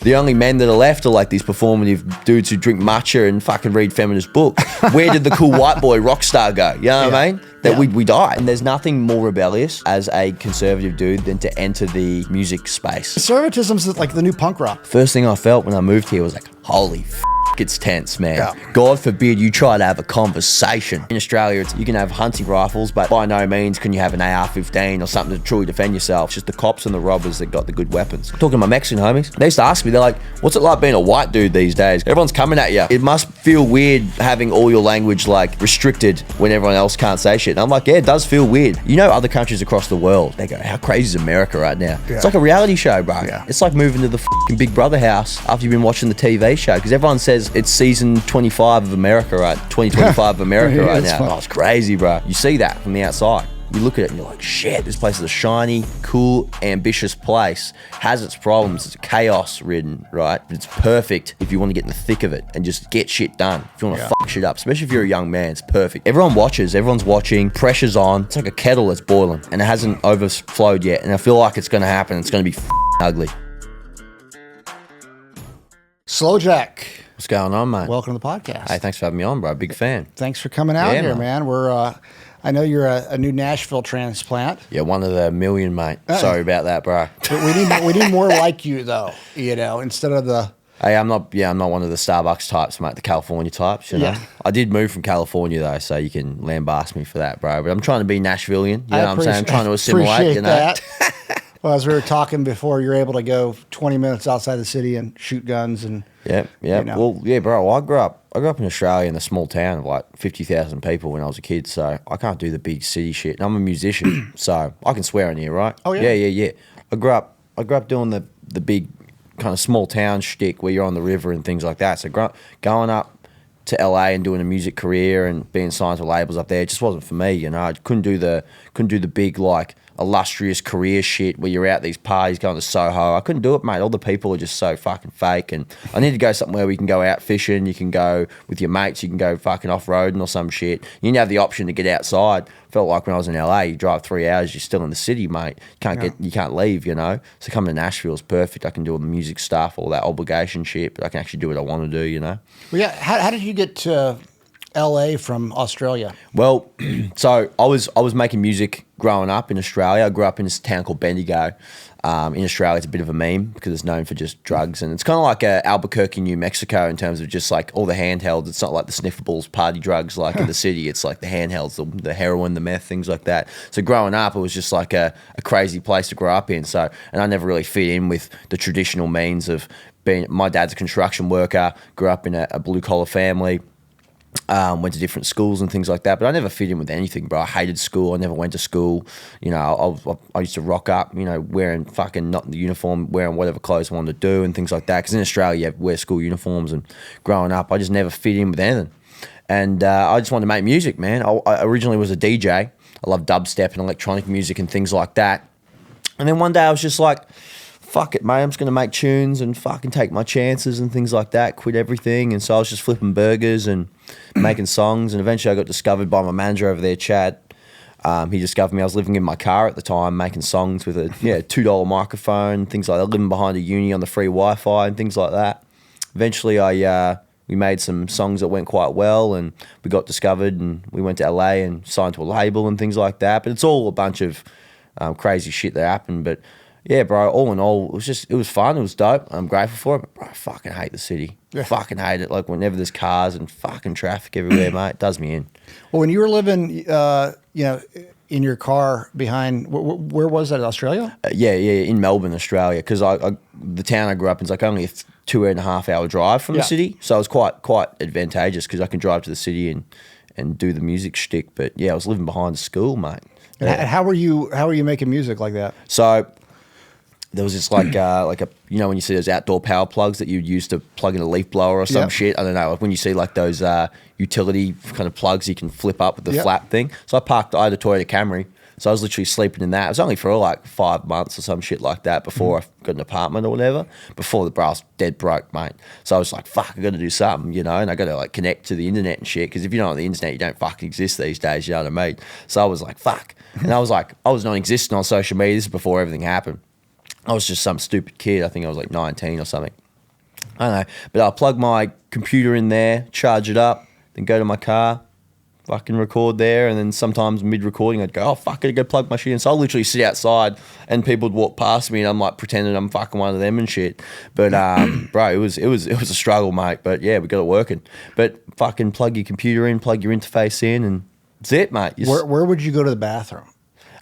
The only men that are left are like these performative dudes who drink matcha and fucking read feminist books. Where did the cool white boy rock star go? You know what I mean? That we die. And there's nothing more rebellious as a conservative dude than to enter the music space. Conservatism's like the new punk rock. First thing I felt when I moved here was like, holy it's tense, man. Yeah. God forbid you try to have a conversation. In Australia, you can have hunting rifles, but by no means can you have an AR-15 or something to truly defend yourself. It's just the cops and the robbers that got the good weapons. Talking to my Mexican homies, they used to ask me, they're like, what's it like being a white dude these days? Everyone's coming at you. It must feel weird having all your language like restricted when everyone else can't say shit. And I'm like, yeah, it does feel weird. You know, other countries across the world, they go, how crazy is America right now? Yeah. It's like a reality show, bro. Yeah. It's like moving to the fucking Big Brother house after you've been watching the TV show, because everyone says it's season 25 of America, right? 2025 of America right now. Oh, it's crazy, bro. You see that from the outside. You look at it and you're like, shit, this place is a shiny, cool, ambitious place. Has its problems. It's chaos ridden, right? But it's perfect if you want to get in the thick of it and just get shit done. If you want to fuck shit up, especially if you're a young man, it's perfect. Everyone watches, everyone's watching, pressure's on. It's like a kettle that's boiling and it hasn't overflowed yet. And I feel like it's going to happen. It's going to be ugly. SLOE JACK. What's going on, mate? Welcome to the podcast. Hey, thanks for having me on, bro. Big fan. Thanks for coming out here, man. We're, I know you're a new Nashville transplant. Yeah, one of the million, mate. Sorry about that, bro. We need more like you, though. You know, instead of the. Hey, I'm not one of the Starbucks types, mate. The California types, you know. Yeah. I did move from California though, so you can lambast me for that, bro. But I'm trying to be Nashvilleian. You know what I'm saying? I'm trying to assimilate. You know. That. Well, as we were talking before, you're able to go 20 minutes outside the city and shoot guns and. Yeah. You know. Well, yeah, bro. Well, I grew up in Australia in a small town of like 50,000 people when I was a kid, so I can't do the big city shit. And I'm a musician, so I can swear in here, right? Oh yeah. Yeah. I grew up doing the big kind of small town shtick where you're on the river and things like that. So going up to LA and doing a music career and being signed to labels up there, it just wasn't for me, you know. I couldn't do the big like illustrious career shit where you're out these parties going to Soho. I couldn't do it, mate. All the people are just so fucking fake, and I need to go somewhere where we can go out fishing, you can go with your mates, you can go fucking off-roading or some shit. You didn't have the option to get outside. Felt like when I was in LA, you drive 3 hours, you're still in the city, mate. You can't leave, you know. So coming to Nashville is perfect. I can do all the music stuff, all that obligation shit, but I can actually do what I want to do, you know. Well, yeah. How did you get to LA from Australia? Well, so I was making music growing up in Australia. I grew up in this town called Bendigo. In Australia, it's a bit of a meme because it's known for just drugs, and it's kind of like Albuquerque, New Mexico, in terms of just like all the handhelds. It's not like the sniffables, party drugs like in the city. It's like the handhelds, the heroin, the meth, things like that. So growing up, it was just like a crazy place to grow up in. So, and I never really fit in with the traditional means of being. My dad's a construction worker. Grew up in a blue collar family. Went to different schools and things like that, but I never fit in with anything, bro. I hated school. I never went to school. You know, I used to rock up, you know, wearing fucking not the uniform, wearing whatever clothes I wanted to do and things like that. Because in Australia, you have to wear school uniforms, and growing up, I just never fit in with anything. And I just wanted to make music, man. I originally was a DJ. I love dubstep and electronic music and things like that. And then one day I was just like, fuck it, mate, I'm just going to make tunes and fucking take my chances and things like that, quit everything. And so I was just flipping burgers and making songs. And eventually I got discovered by my manager over there, Chad. He discovered me. I was living in my car at the time, making songs with a $2 microphone, things like that, living behind a uni on the free Wi-Fi and things like that. Eventually we made some songs that went quite well, and we got discovered, and we went to LA and signed to a label and things like that. But it's all a bunch of crazy shit that happened. But yeah, bro, all in all, it was fun. It was dope. I'm grateful for it, but bro, I fucking hate the city. Yeah. Fucking hate it. Like whenever there's cars and fucking traffic everywhere, mate, it does me in. Well, when you were living, you know, in your car behind, where was that, Australia? Yeah, in Melbourne, Australia, because the town I grew up in is like only a 2.5 hour drive from the city, so it was quite advantageous because I can drive to the city and do the music shtick. But yeah, I was living behind the school, mate. And how were you making music like that? So there was this like a, you know, when you see those outdoor power plugs that you'd use to plug in a leaf blower or some shit. I don't know, like when you see like those utility kind of plugs you can flip up with the flap thing. So I had a Toyota Camry. So I was literally sleeping in that. It was only for like 5 months or some shit like that before I got an apartment or whatever. Before the brass dead broke, mate. So I was like, fuck, I got to do something, you know, and I got to like connect to the internet and shit. Because if you're not on the internet, you don't fucking exist these days, you know what I mean? So I was like, fuck. And I was non-existent on social media. This is before everything happened. I was just some stupid kid. I think I was like 19 or something. I don't know. But I'll plug my computer in there, charge it up, then go to my car, fucking record there, and then sometimes mid-recording I'd go, oh, fuck it, go plug my shit in. So I'll literally sit outside and people would walk past me and I'm like pretending I'm fucking one of them and shit. But bro, it was a struggle, mate. But yeah, we got it working. But fucking plug your computer in, plug your interface in, and that's it, mate. Where would you go to the bathroom?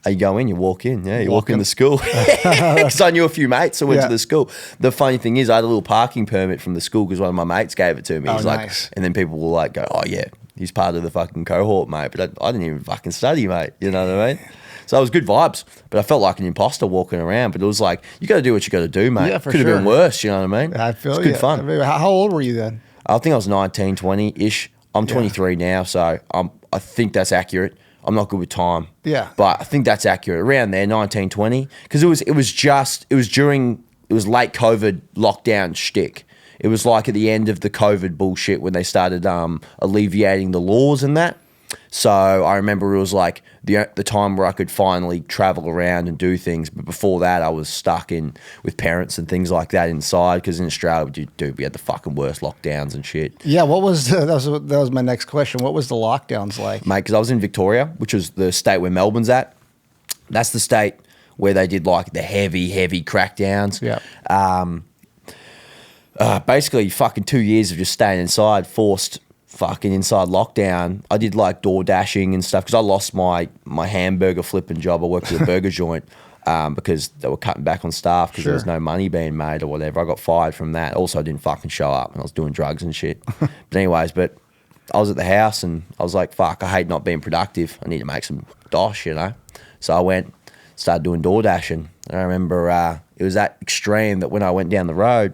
You go in, you walk in, yeah, you walk in the school. Because I knew a few mates that went to the school. The funny thing is, I had a little parking permit from the school because one of my mates gave it to me. He's like, and then people will like go, oh yeah, he's part of the fucking cohort, mate. But I didn't even fucking study, mate. You know what I mean? So it was good vibes, but I felt like an imposter walking around. But it was like, you got to do what you got to do, mate. Yeah, for Could have been worse, you know what I mean? I feel it's good fun. I mean, how old were you then? I think I was 19, 20-ish. I'm 23 now, so I think that's accurate. I'm not good with time. Yeah. But I think that's accurate. Around there, 19, 20. Because it was late COVID lockdown shtick. It was like at the end of the COVID bullshit when they started alleviating the laws and that. So I remember it was like the time where I could finally travel around and do things. But before that, I was stuck in with parents and things like that inside. Because in Australia, we had the fucking worst lockdowns and shit. Yeah, that was my next question. What was the lockdowns like? Mate, because I was in Victoria, which was the state where Melbourne's at. That's the state where they did like the heavy crackdowns. Yeah. Basically, fucking 2 years of just staying inside, forced fucking inside lockdown. I did like door dashing and stuff because I lost my hamburger flipping job. I worked at a burger joint because they were cutting back on staff because there was no money being made or whatever. I got fired from that. Also, I didn't fucking show up and I was doing drugs and shit. But anyways, I was at the house and I was like, fuck, I hate not being productive. I need to make some dosh, you know? So I went, started doing door dashing. And I remember it was that extreme that when I went down the road,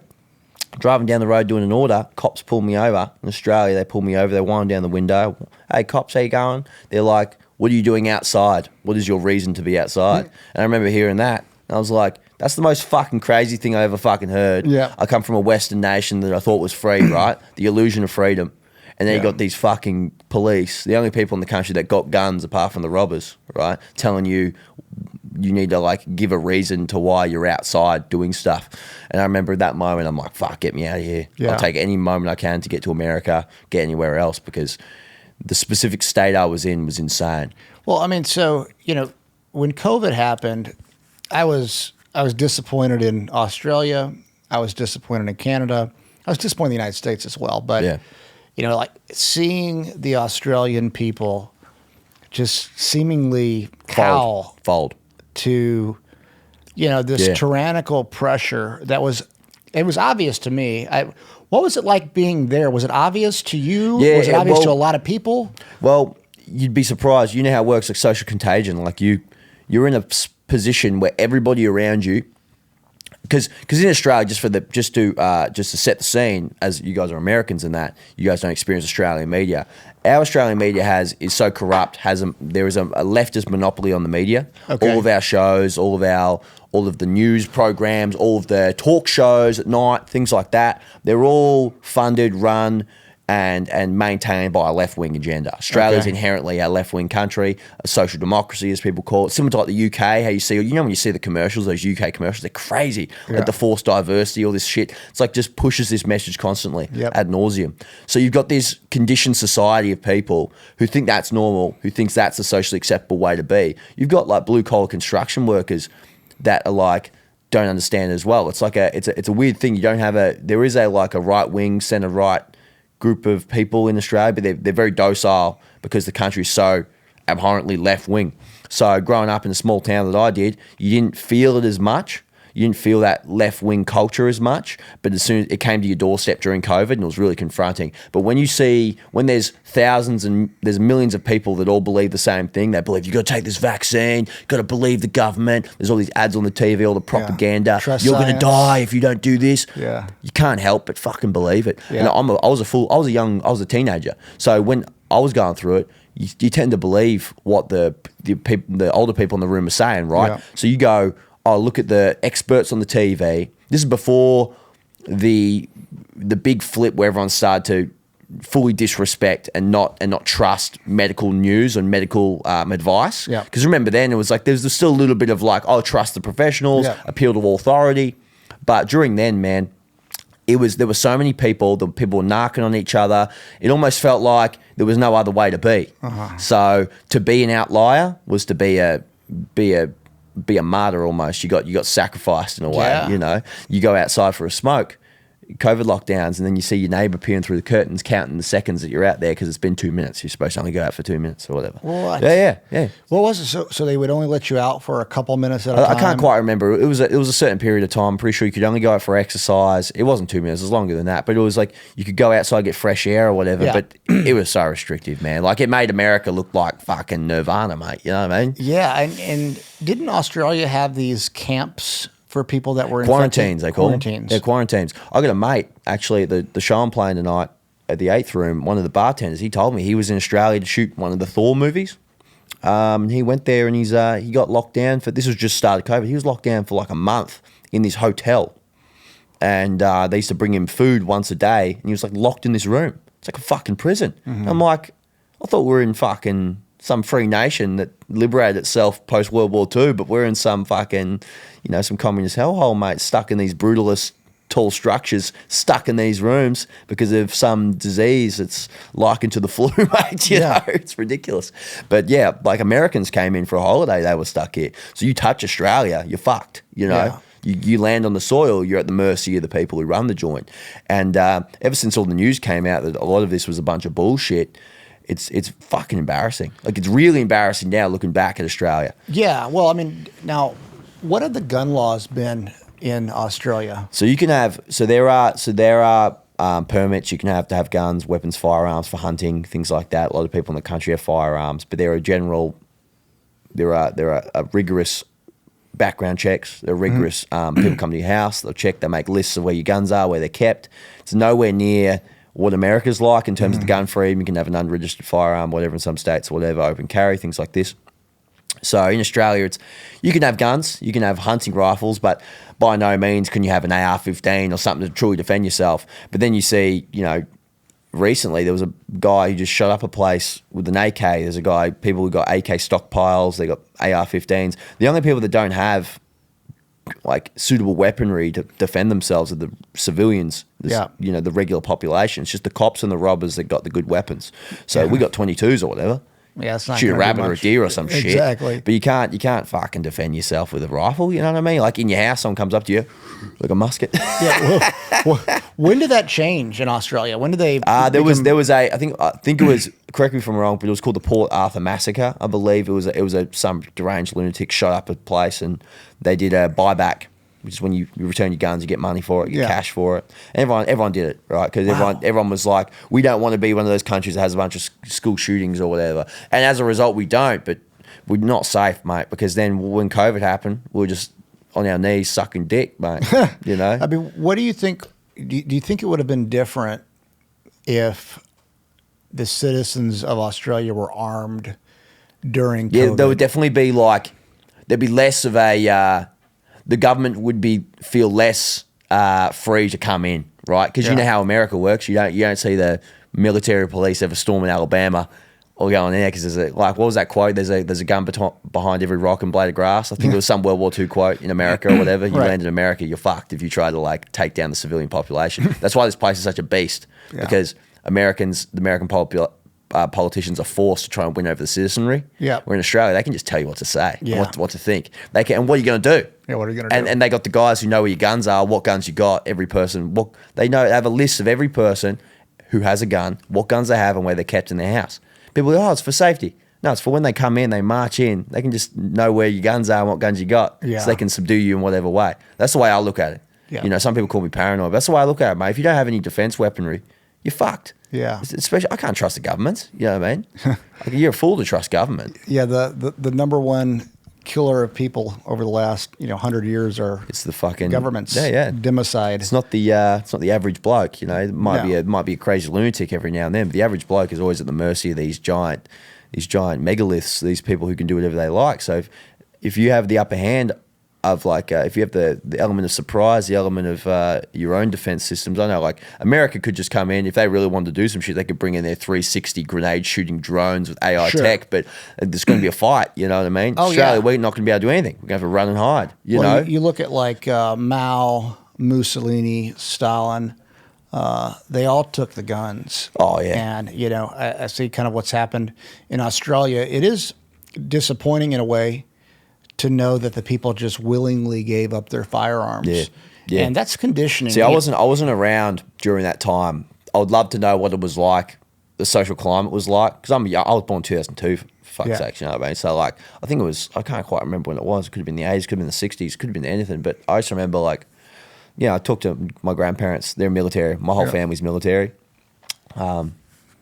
driving down the road doing an order, cops pulled me over. In Australia, they pulled me over. They wind down the window. Hey, cops, how you going? They're like, what are you doing outside? What is your reason to be outside? And I remember hearing that. And I was like, that's the most fucking crazy thing I ever fucking heard. Yeah. I come from a Western nation that I thought was free, right? The illusion of freedom. And then you got these fucking police, the only people in the country that got guns apart from the robbers, right? Telling you need to like give a reason to why you're outside doing stuff. And I remember at that moment, I'm like, fuck, get me out of here. Yeah. I'll take any moment I can to get to America, get anywhere else, because the specific state I was in was insane. Well, I mean, so, you know, when COVID happened, I was disappointed in Australia. I was disappointed in Canada. I was disappointed in the United States as well. But, you know, like seeing the Australian people just seemingly fold to, you know, this tyrannical pressure it was obvious to me. What was it like being there? Was it obvious to you? Yeah, was it obvious to a lot of people? Well, you'd be surprised. You know how it works, like social contagion. Like you're in a position where everybody around you, because in Australia, just to set the scene, as you guys are Americans and that, you guys don't experience Australian media. Our Australian media is so corrupt. There is a leftist monopoly on the media. Okay. All of our shows, all of the news programs, all of the talk shows at night, things like that. They're all funded, run, and maintained by a left-wing agenda. Australia is inherently a left-wing country, a social democracy, as people call it. Similar to like the UK, how you see, when you see the commercials, those UK commercials, they're crazy. Like the forced diversity, all this shit. It's like just pushes this message constantly ad nauseum. So you've got this conditioned society of people who think that's normal, who thinks that's a socially acceptable way to be. You've got like blue-collar construction workers that are like, don't understand as well. It's like it's a weird thing. There is a right-wing, centre-right group of people in Australia, but they're very docile because the country is so abhorrently left-wing. So growing up in a small town that I did, you didn't feel it as much. You didn't feel that left-wing culture as much, but as soon as it came to your doorstep during COVID, and it was really confronting. But when there's thousands and there's millions of people that all believe the same thing, they believe you got to take this vaccine, got to believe the government, there's all these ads on the TV, all the propaganda, you're going to die if you don't do this. Yeah. You can't help but fucking believe it. Yeah. And I was a teenager. So when I was going through it, you tend to believe what the older people in the room are saying, right? Yeah. So you go, oh, look at the experts on the TV. This is before the big flip where everyone started to fully disrespect and not trust medical news and medical advice. Yeah. Because remember then it was like there's still a little bit of like, oh, trust the professionals, appeal to authority. But during then, man, there were so many people. The people were narking on each other. It almost felt like there was no other way to be. So to be an outlier was to be a martyr almost. You got sacrificed in a way. You know, you go outside for a smoke, COVID lockdowns, and then you see your neighbour peering through the curtains, counting the seconds that you're out there because it's been 2 minutes. You're supposed to only go out for 2 minutes or whatever. What? Yeah. What was it? So they would only let you out for a couple minutes at a time? I can't quite remember. It was a certain period of time. I'm pretty sure you could only go out for exercise. It wasn't 2 minutes. It was longer than that. But it was like you could go outside, get fresh air or whatever. Yeah. But it was so restrictive, man. Like it made America look like fucking Nirvana, mate. You know what I mean? Yeah, and didn't Australia have these camps for people that were quarantines? They call them. Quarantines. Yeah, quarantines. I got a mate actually at the show I'm playing tonight at the 8th Room. One of the bartenders, he told me he was in Australia to shoot one of the Thor movies. He went there and he got locked down for, this was just started COVID. He was locked down for like a month in this hotel, and they used to bring him food once a day, and he was like locked in this room. It's like a fucking prison. I'm like, I thought we were in fucking some free nation that liberated itself post World War II, but we're in some fucking, some communist hellhole, mate, stuck in these brutalist tall structures, stuck in these rooms because of some disease that's likened to the flu, mate. You know, it's ridiculous. But yeah, like Americans came in for a holiday, they were stuck here. So you touch Australia, you're fucked, you know. Yeah. You land on the soil, you're at the mercy of the people who run the joint. And ever since all the news came out that a lot of this was a bunch of bullshit, it's fucking embarrassing. Like, it's really embarrassing now looking back at Australia. Yeah, well, I mean, now, what have the gun laws been in Australia? So you can have, there are permits. You can have to have guns, weapons, firearms for hunting, things like that. A lot of people in the country have firearms, but there are rigorous background checks. There are rigorous people come to your house, they'll check, they make lists of where your guns are, where they're kept. It's nowhere near what America's like in terms of the gun freedom. You can have an unregistered firearm, whatever, in some states, whatever, open carry, things like this. So in Australia, you can have guns, you can have hunting rifles, but by no means can you have an AR-15 or something to truly defend yourself. But then you see, recently there was a guy who just shot up a place with an AK. There's people who got AK stockpiles, they got AR-15s. The only people that don't have like suitable weaponry to defend themselves are the civilians, the regular population. It's just the cops and the robbers that got the good weapons. So we got 22s or whatever. Yeah, it's not shoot a rabbit or a deer or some shit. Exactly. But you can't fucking defend yourself with a rifle. You know what I mean? Like in your house, someone comes up to you like a musket. Yeah. Well, when did that change in Australia? When did they? There was I think it was. Correct me if I'm wrong, but it was called the Port Arthur Massacre. I believe it was some deranged lunatic shot up a place, and they did a buyback, which is when you return your guns, you get money for it, you get cash for it. And everyone did it, right? Because everyone was like, we don't want to be one of those countries that has a bunch of school shootings or whatever. And as a result, we don't. But we're not safe, mate. Because then when COVID happened, we were just on our knees sucking dick, mate. You know. I mean, what do you think? Do you think it would have been different if the citizens of Australia were armed during COVID? Yeah, there would definitely be there'd be less of a, the government would feel less free to come in, right? Because you know how America works. You don't see the military or police ever storming Alabama or going there because there's what was that quote? There's a gun behind every rock and blade of grass. I think it was some World War II quote in America or whatever. You land in America, you're fucked if you try to take down the civilian population. That's why this place is such a beast because the American politicians are forced to try and win over the citizenry. Yeah. Where in Australia, they can just tell you what to say, what to think. They can, and what are you going to do? Yeah, what are you going to do? And they got the guys who know where your guns are, what guns you got, every person. They have a list of every person who has a gun, what guns they have, and where they're kept in their house. People go, it's for safety. No, it's for when they come in, they march in, they can just know where your guns are and what guns you got, so they can subdue you in whatever way. That's the way I look at it. Yeah. Some people call me paranoid, but that's the way I look at it, mate. If you don't have any defense weaponry, you're fucked. Yeah. Especially, I can't trust the government. You know what I mean? You're a fool to trust government. Yeah. The number one killer of people over the last 100 years it's the fucking government's democide. It's not the average bloke. It might be a crazy lunatic every now and then, but the average bloke is always at the mercy of these giant megaliths. These people who can do whatever they like. So if you have the upper hand of if you have the element of surprise, the element of your own defense systems. I know America could just come in, if they really wanted to do some shit, they could bring in their 360 grenade shooting drones with AI tech, but there's going to be a fight, you know what I mean? Australia, we're not going to be able to do anything. We're going to have to run and hide, you know? You look at Mao Mussolini, Stalin, they all took the guns. Oh, yeah. And, I see kind of what's happened in Australia. It is disappointing in a way to know that the people just willingly gave up their firearms. Yeah. Yeah. And that's conditioning. See, I wasn't around during that time. I would love to know what it was like, the social climate was like, because I was born 2002, for fuck's sake, you know what I mean? So, like, I think it was, I can't quite remember when it was. It could have been the 80s, could have been the 60s, could have been anything. But I just remember, like, I talked to my grandparents. They're military. My whole family's military.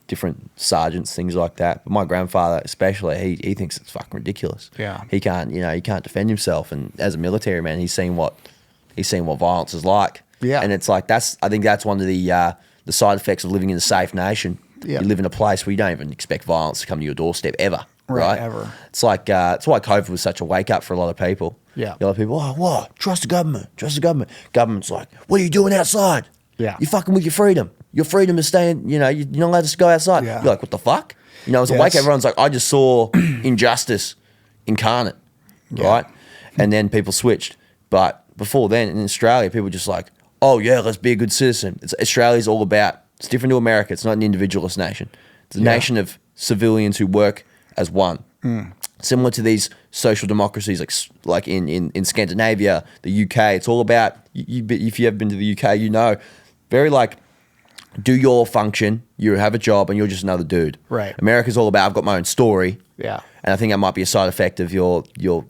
Different sergeants, things like that. But my grandfather, especially, he thinks it's fucking ridiculous. Yeah. He can't defend himself. And as a military man, he's seen what violence is like. Yeah. And it's like, I think that's one of the side effects of living in a safe nation. Yeah. You live in a place where you don't even expect violence to come to your doorstep ever. Right, ever. It's like, it's why COVID was such a wake up for a lot of people. Yeah. A lot of people, oh, what? Trust the government. Trust the government. Government's like, what are you doing outside? Yeah. You're fucking with your freedom. Your freedom is staying, you're not allowed to go outside. Yeah. You're like, what the fuck? It's a wake up. Everyone's like, I just saw injustice incarnate, right? And then people switched. But before then, in Australia, people were just like, oh, yeah, let's be a good citizen. Australia's all about, it's different to America. It's not an individualist nation. It's a nation of civilians who work as one. Similar to these social democracies like in Scandinavia, the UK, it's all about, if you have been to the UK, very like, do your function, you have a job, and you're just another dude. Right. America's all about, I've got my own story. Yeah. And I think that might be a side effect of your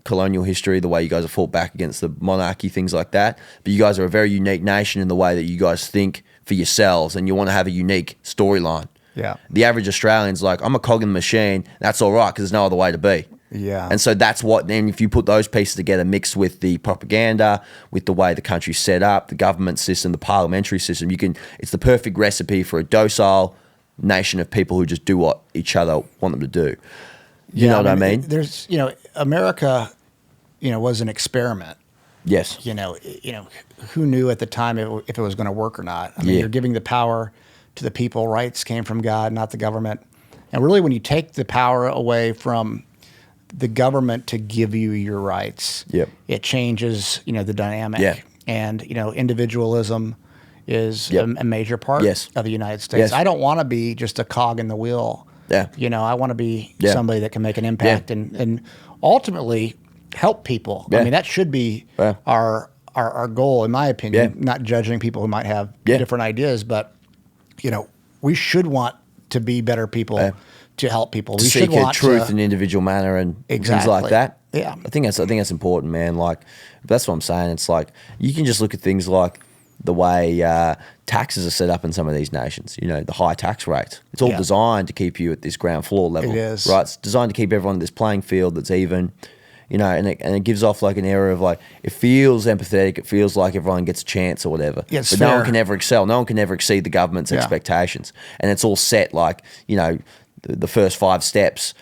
colonial history, the way you guys have fought back against the monarchy, things like that. But you guys are a very unique nation in the way that you guys think for yourselves, and you want to have a unique storyline. Yeah. The average Australian's like, I'm a cog in the machine. That's all right, because there's no other way to be. Yeah. And so that's what, then if you put those pieces together, mixed with the propaganda, with the way the country's set up, the government system, the parliamentary system, it's the perfect recipe for a docile nation of people who just do what each other want them to do. You know what I mean? There's, America, was an experiment. Yes. Who knew at the time if it was going to work or not? I mean, you're giving the power to the people. Rights came from God, not the government. And really, when you take the power away from the government to give you your rights, it changes, the dynamic. Yeah. And, individualism is a major part of the United States. Yes. I don't want to be just a cog in the wheel. Yeah. I want to be somebody that can make an impact and ultimately help people. Yeah. I mean, that should be our goal, in my opinion, not judging people who might have different ideas, but, we should want to be better people to help people. We should want truth in an individual manner and things like that. Yeah. I think that's important, man. Like, that's what I'm saying. It's like, you can just look at things like the way taxes are set up in some of these nations, the high tax rates. It's all designed to keep you at this ground floor level. It is. Right? It's designed to keep everyone at this playing field that's even, and it gives off like an air of like, it feels empathetic. It feels like everyone gets a chance or whatever. Yeah, it's but fair. no one can ever excel. No one can ever exceed the government's expectations. And it's all set like, the first 5 steps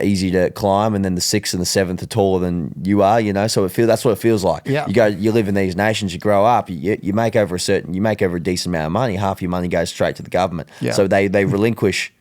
easy to climb, and then the 6th and the 7th are taller than you are, so that's what it feels like. Yeah. You live in these nations, you grow up, you make over a decent amount of money, half your money goes straight to the government. Yeah. So they relinquish,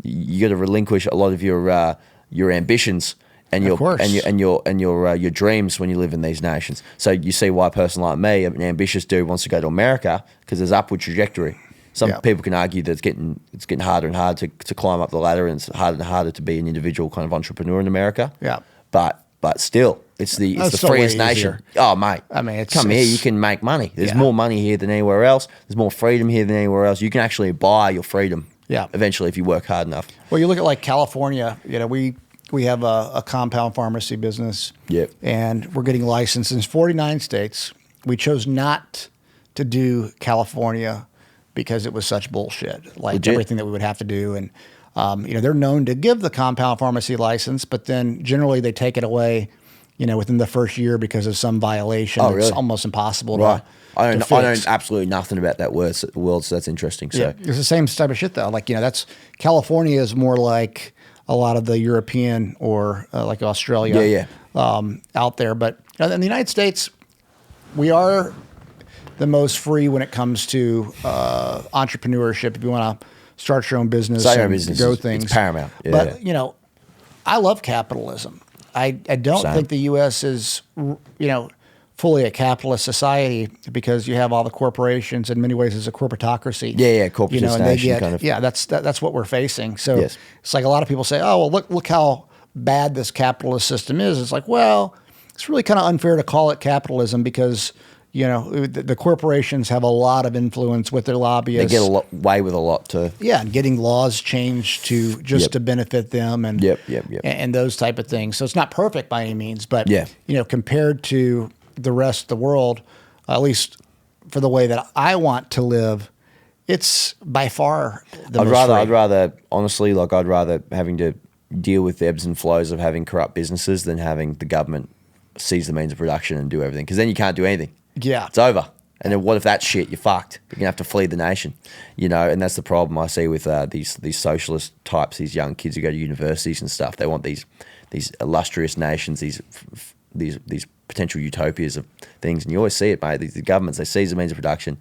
you got to relinquish a lot of your ambitions and your dreams when you live in these nations. So you see why a person like me, an ambitious dude, wants to go to America, because there's upward trajectory. Some people can argue that it's getting harder and harder to climb up the ladder, and it's harder and harder to be an individual kind of entrepreneur in America. Yeah. But still, it's the freest nation. Oh, mate. I mean, come here, you can make money. There's more money here than anywhere else. There's more freedom here than anywhere else. You can actually buy your freedom. Eventually, if you work hard enough. Well, you look at like California. We have a compound pharmacy business. Yep. And we're getting licensed in 49 states. We chose not to do California because it was such bullshit, like Legit. everything that we would have to do. And, they're known to give the compound pharmacy license, but then generally they take it away, within the first year because of some violation. Oh, It's really? almost impossible Right. I to know fix. absolutely nothing about that world, so that's interesting. So It's the same type of shit though. Like, that's California is more like a lot of the European or like Australia out there. But in the United States, we are the most free when it comes to entrepreneurship. If you want to start your own business and go things. It's paramount. Yeah, but, I love capitalism. I don't Same. think the U.S. is, fully a capitalist society because you have all the corporations. In many ways, it's a corporatocracy. Yeah, corporatist and they nation get, kind of. yeah, that's what we're facing. So Yes. it's like a lot of people say, oh, well, look how bad this capitalist system is. It's like, well, it's really kind of unfair to call it capitalism because the corporations have a lot of influence with their lobbyists. They get away with a lot too. Yeah, and getting laws changed to just to benefit them and and those type of things. So it's not perfect by any means, but compared to the rest of the world, at least for the way that I want to live, it's by far the most free. I'd rather honestly, I'd rather having to deal with the ebbs and flows of having corrupt businesses than having the government seize the means of production and do everything. Because then you can't do anything. Yeah. It's over. And then what if that's shit? You're fucked. You're going to have to flee the nation. And that's the problem I see with these socialist types, these young kids who go to universities and stuff. They want these illustrious nations, these potential utopias of things. And you always see it, mate. The governments, they seize the means of production.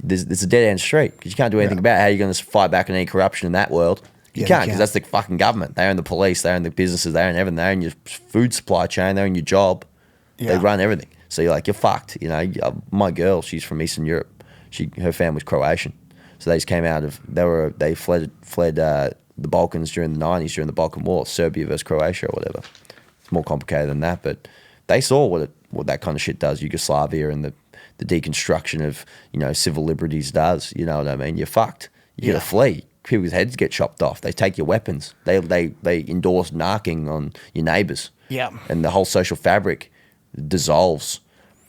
There's a dead-end street because you can't do anything about it. How are you going to fight back on any corruption in that world? You can't because that's the fucking government. They own the police. They own the businesses. They own everything. They own your food supply chain. They own your job. Yeah. They run everything. So you're fucked. My girl, she's from Eastern Europe. Her family's Croatian. So they just came out of, they fled the Balkans during the 90s, during the Balkan War, Serbia versus Croatia or whatever. It's more complicated than that, but they saw what that kind of shit does. Yugoslavia and the deconstruction of, civil liberties does. You know what I mean? You're fucked. You gotta flee. People's heads get chopped off. They take your weapons. They endorse narking on your neighbors. Yeah. And the whole social fabric dissolves,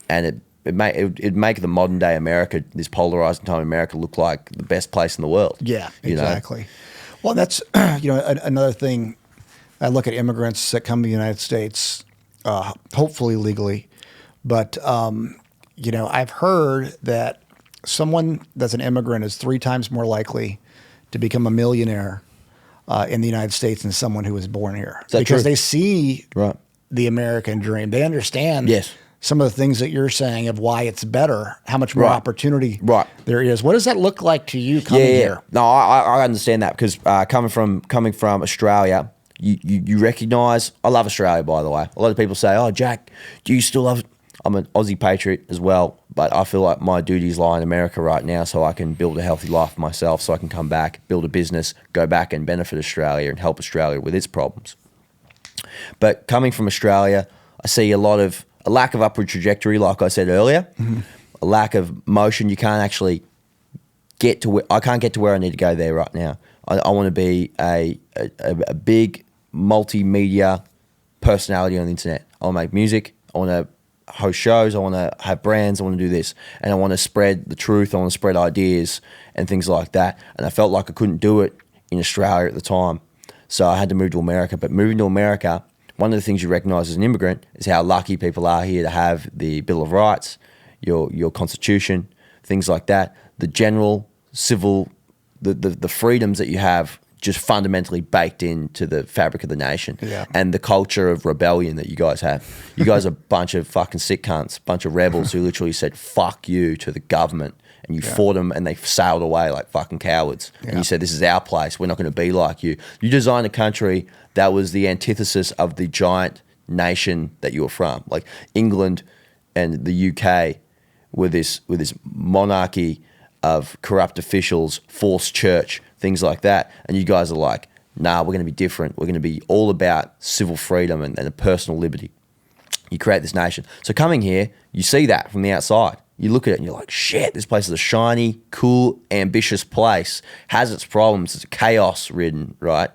and it'd make the modern day America, this polarizing time America, look like the best place in the world. Yeah, exactly. Well, that's another thing. I look at immigrants that come to the United States, hopefully legally, but I've heard that someone that's an immigrant is 3 times more likely to become a millionaire in the United States than someone who was born here. Is that because true? They see the American dream. They understand some of the things that you're saying of why it's better, how much more opportunity there is. What does that look like to you coming here? No, I understand that because coming from Australia, you recognise. I love Australia, by the way. A lot of people say, "Oh, Jack, do you still love?" I'm an Aussie patriot as well, but I feel like my duties lie in America right now, so I can build a healthy life for myself, so I can come back, build a business, go back and benefit Australia and help Australia with its problems. But coming from Australia, I see a lack of upward trajectory, like I said earlier, a lack of motion. You can't actually get to I can't get to where I need to go there right now. I want to be a big multimedia personality on the internet. I want to make music. I want to host shows. I want to have brands. I want to do this. And I want to spread the truth. I want to spread ideas and things like that. And I felt like I couldn't do it in Australia at the time. So I had to move to America. But moving to America, one of the things you recognise as an immigrant is how lucky people are here to have the Bill of Rights, your constitution, things like that. The general civil, the freedoms that you have just fundamentally baked into the fabric of the nation. Yeah. And the culture of rebellion that you guys have. You guys are a bunch of fucking sick cunts, a bunch of rebels who literally said, fuck you to the government. And you fought them and they sailed away like fucking cowards. Yeah. And you said, this is our place. We're not going to be like you. You designed a country that was the antithesis of the giant nation that you were from. Like England and the UK were this monarchy of corrupt officials, forced church, things like that. And you guys are like, nah, we're going to be different. We're going to be all about civil freedom and a personal liberty. You create this nation. So coming here, you see that from the outside. You look at it and you're like, shit, this place is a shiny, cool, ambitious place. Has its problems. It's chaos ridden, right?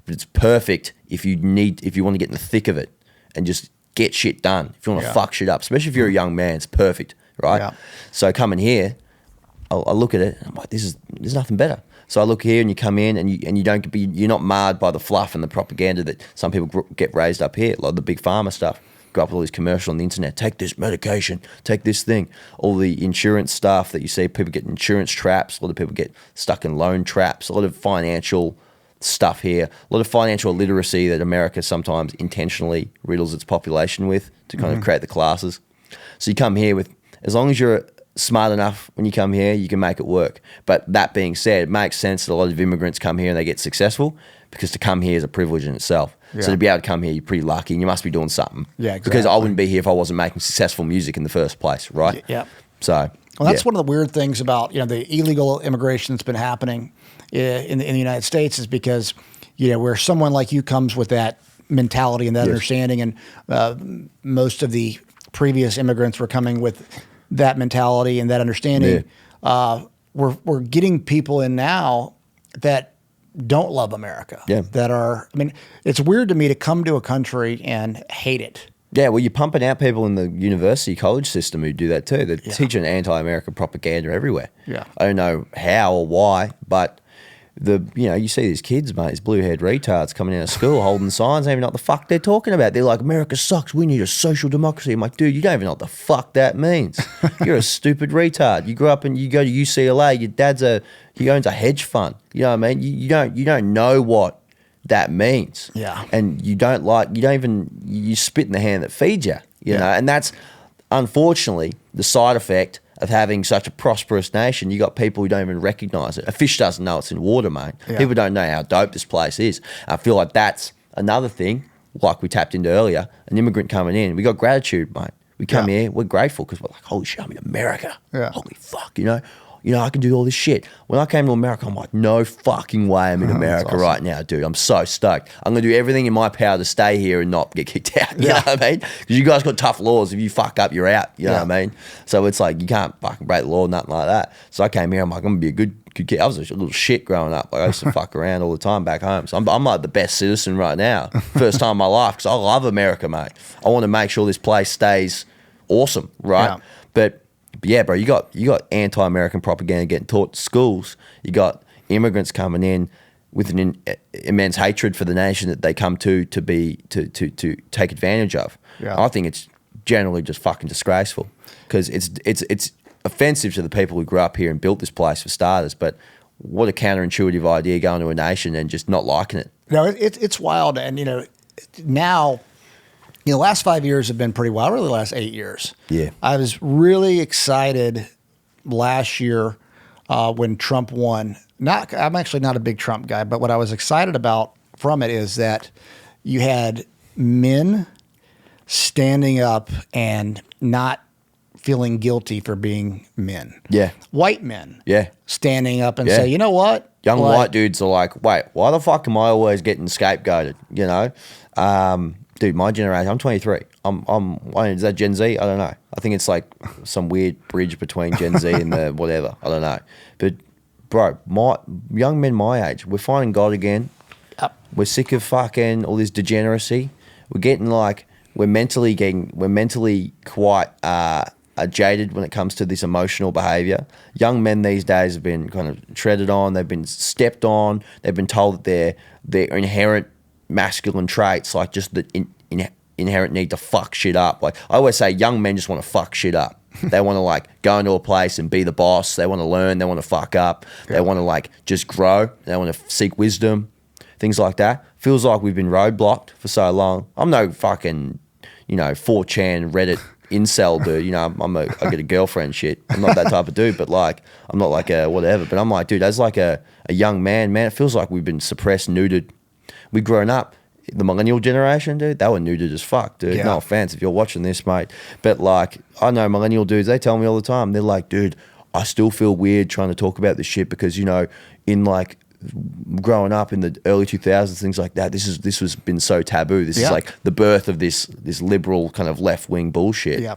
But it's perfect if you want to get in the thick of it and just get shit done. If you want to fuck shit up, especially if you're a young man, it's perfect, right? Yeah. So coming here, I look at it and I'm like, there's nothing better. So I look here and you come in and you're not marred by the fluff and the propaganda that some people get raised up here, like the big pharma stuff. Go up with all these commercials on the internet. Take this medication. Take this thing. All the insurance stuff that you see, people get insurance traps. A lot of people get stuck in loan traps. A lot of financial stuff here. A lot of financial illiteracy that America sometimes intentionally riddles its population with to kind of create the classes. So you come here with, as long as you're smart enough when you come here, you can make it work. But that being said, it makes sense that a lot of immigrants come here and they get successful, because to come here is a privilege in itself. Yeah. So to be able to come here, you're pretty lucky, and you must be doing something. Yeah, exactly. Because I wouldn't be here if I wasn't making successful music in the first place, right? Yeah. So, well, that's one of the weird things about, you know, the illegal immigration that's been happening in the United States, is because, you know, where someone like you comes with that mentality and that understanding, and most of the previous immigrants were coming with that mentality and that understanding. We're getting people in now that don't love America. Yeah. That are, I mean, it's weird to me to come to a country and hate it. Yeah, well, you're pumping out people in the university college system who do that too. They're teaching anti-American propaganda everywhere. Yeah. I don't know how or why, but you see these kids, mate, these blue-haired retards coming out of school holding signs, they don't even know what the fuck they're talking about. They're like, America sucks, we need a social democracy. I'm like, dude, you don't even know what the fuck that means. You're a stupid retard. You grew up and you go to UCLA, your dad's he owns a hedge fund. You know what I mean? You don't know what that means. Yeah. And you spit in the hand that feeds you, you know, and that's unfortunately the side effect of having such a prosperous nation. You got people who don't even recognize it. A fish doesn't know it's in water, mate. Yeah. People don't know how dope this place is. I feel like that's another thing, like we tapped into earlier, an immigrant coming in. We got gratitude, mate. We come here, we're grateful because we're like, holy shit, I'm in America. Yeah. Holy fuck, you know, I can do all this shit. When I came to America, I'm like, no fucking way I'm in America awesome. right now, dude. I'm so stoked. I'm going to do everything in my power to stay here and not get kicked out. You know what I mean? Because you guys got tough laws. If you fuck up, you're out. You know what I mean? So it's like, you can't fucking break the law, nothing like that. So I came here, I'm like, I'm going to be a good kid. I was a little shit growing up. Like, I used to fuck around all the time back home. So I'm like the best citizen right now. First time in my life, because I love America, mate. I want to make sure this place stays awesome, right? Yeah. But yeah, bro, you got anti-American propaganda getting taught to schools. You got immigrants coming in with an immense hatred for the nation that they come to take advantage of. Yeah. I think it's generally just fucking disgraceful, because it's offensive to the people who grew up here and built this place for starters. But what a counterintuitive idea, going to a nation and just not liking it. No, it's wild, and you know, now. You know, the last 5 years have been pretty wild, really the last 8 years. Yeah. I was really excited last year when Trump won. I'm actually not a big Trump guy, but what I was excited about from it is that you had men standing up and not feeling guilty for being men. Yeah. White men. Yeah. Standing up and say, you know what? Young white dudes are like, wait, why the fuck am I always getting scapegoated? You know? Dude, my generation, I'm 23. Is that Gen Z? I don't know. I think it's like some weird bridge between Gen Z and the whatever. I don't know. But, bro, young men my age, we're finding God again. Yep. We're sick of fucking all this degeneracy. We're getting like, we're mentally quite jaded when it comes to this emotional behaviour. Young men these days have been kind of treaded on. They've been stepped on. They've been told that their inherent masculine traits, like just the inherent need to fuck shit up. Like I always say, young men just want to fuck shit up. They want to like go into a place and be the boss. They want to learn. They want to fuck up. They want to like just grow. They want to seek wisdom, things like that. Feels like we've been roadblocked for so long. I'm no fucking, 4chan Reddit incel dude. I get a girlfriend shit. I'm not that type of dude, but like I'm not like a whatever. But I'm like, dude, as like a young man, it feels like we've been suppressed, neutered. We grown up, the millennial generation, dude, they were neutered as fuck, dude. Yeah. No offense if you're watching this, mate. But like, I know millennial dudes, they tell me all the time, they're like, dude, I still feel weird trying to talk about this shit because, in like growing up in the early 2000s, things like that, this was been so taboo. This is like the birth of this liberal kind of left-wing bullshit. Yeah.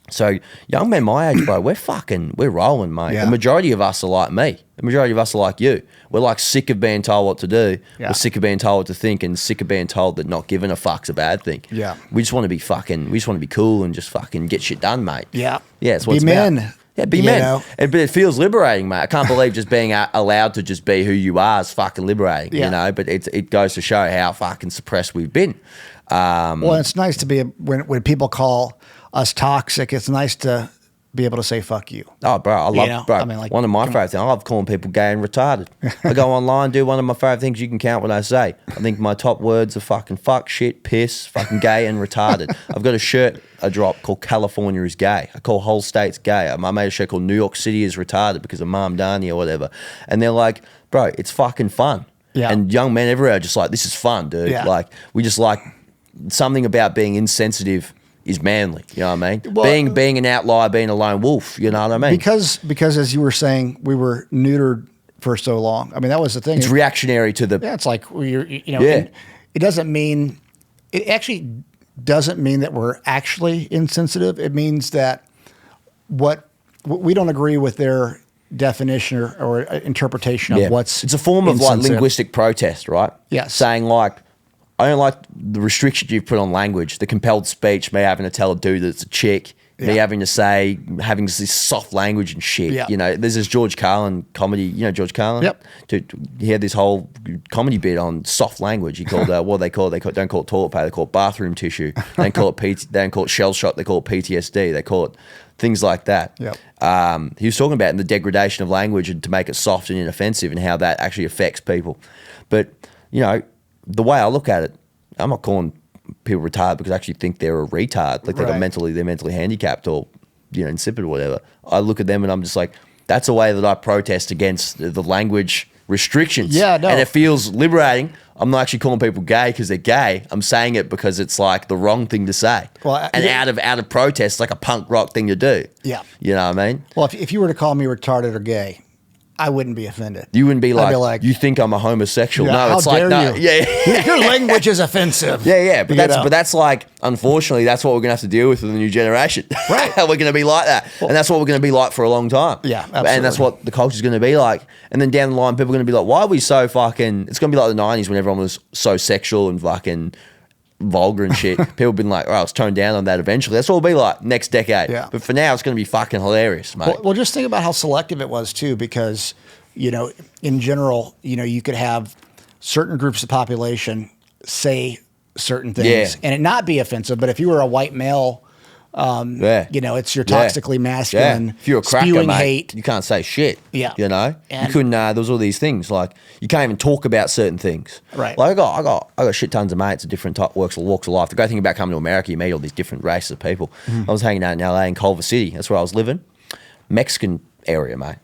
So young men my age, bro, we're rolling, mate. Yeah. The majority of us are like me. The majority of us are like you. We're like sick of being told what to do. Yeah. We're sick of being told what to think and sick of being told that not giving a fuck's a bad thing. Yeah. We just want to be cool and just fucking get shit done, mate. Yeah. Yeah, it's what it's about. Be men. Yeah, be men. But it feels liberating, mate. I can't believe just being allowed to just be who you are is fucking liberating, But it goes to show how fucking suppressed we've been. Well, it's nice to be, when people call us toxic, it's nice to be able to say fuck you. Oh, bro, I love, bro. I mean, like, one of my favorite things, I love calling people gay and retarded. I go online, do one of my favorite things you can count what I say. I think my top words are fucking fuck, shit, piss, fucking gay and retarded. I've got a shirt I dropped called California is Gay. I call whole states gay. I made a shirt called New York City is retarded because of Mom Dani or whatever. And they're like, bro, it's fucking fun. Yeah. And young men everywhere are just like, this is fun, dude. Yeah. Like, we just like something about being insensitive is manly, you know what I mean? Well, being an outlier, being a lone wolf, you know what I mean? Because as you were saying, we were neutered for so long. I mean, that was the thing. It's reactionary to the... Yeah, it's like, it doesn't mean... It actually doesn't mean that we're actually insensitive. It means that what we don't agree with their definition or interpretation of what's... It's a form of like linguistic protest, right? Yes. Saying like, I don't like the restrictions you've put on language, the compelled speech, me having to tell a dude that it's a chick, me having to say, having this soft language and shit. Yeah. You know, there's this George Carlin comedy, you know George Carlin? Yep. He had this whole comedy bit on soft language. He called, what they call it, don't call it toilet paper, they call it bathroom tissue. They don't call it shell shock, they call it PTSD. They call it things like that. Yep. He was talking about the degradation of language and to make it soft and inoffensive and how that actually affects people. But, you know, the way I look at it, I'm not calling people retarded because I actually think they're a retard, like they're mentally handicapped or, you know, insipid or whatever. I look at them and I'm just like, that's a way that I protest against the language restrictions. Yeah, no. And it feels liberating. I'm not actually calling people gay because they're gay. I'm saying it because it's like the wrong thing to say. Well, and out of protest, it's like a punk rock thing to do. Yeah. You know what I mean? Well, if you were to call me retarded or gay, I wouldn't be offended. You wouldn't be I'd like, you think I'm a homosexual. Yeah, no, it's like, no. You? Yeah. Your language is offensive. Yeah. But that's like, unfortunately, that's what we're going to have to deal with the new generation. Right. We're going to be like that. And that's what we're going to be like for a long time. Yeah, absolutely. And that's what the culture's going to be like. And then down the line, people are going to be like, why are we so fucking... It's going to be like the 90s when everyone was so sexual and fucking vulgar and shit. People have been like, oh, let's tone down on that eventually. That's what it'll be like next decade. Yeah. But for now, it's going to be fucking hilarious, mate. Well, just think about how selective it was, too, because... You know, in general, you know, you could have certain groups of population say certain things and it not be offensive. But if you were a white male, you know, it's your toxically masculine, if you're a cracker, spewing mate, hate. you can't say shit. Yeah. You know? And you couldn't, there was all these things. Like, you can't even talk about certain things. Right. Like, I got shit tons of mates of different walks of life. The great thing about coming to America, you meet all these different races of people. I was hanging out in LA in Culver City. That's where I was living. Mexican area, mate.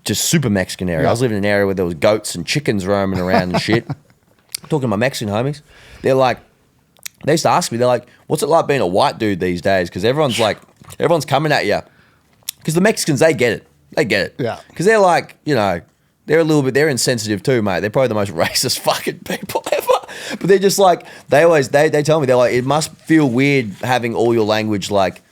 Just super Mexican area. I was living in an area where there was goats and chickens roaming around and shit. Talking to my Mexican homies. They're like, they used to ask me, they're like, what's it like being a white dude these days? Because everyone's coming at you. Because the Mexicans, they get it. They get it. Yeah. Because they're like, you know, they're insensitive too, mate. They're probably the most racist fucking people ever. But they're just like, they tell me, they're like, it must feel weird having all your language like,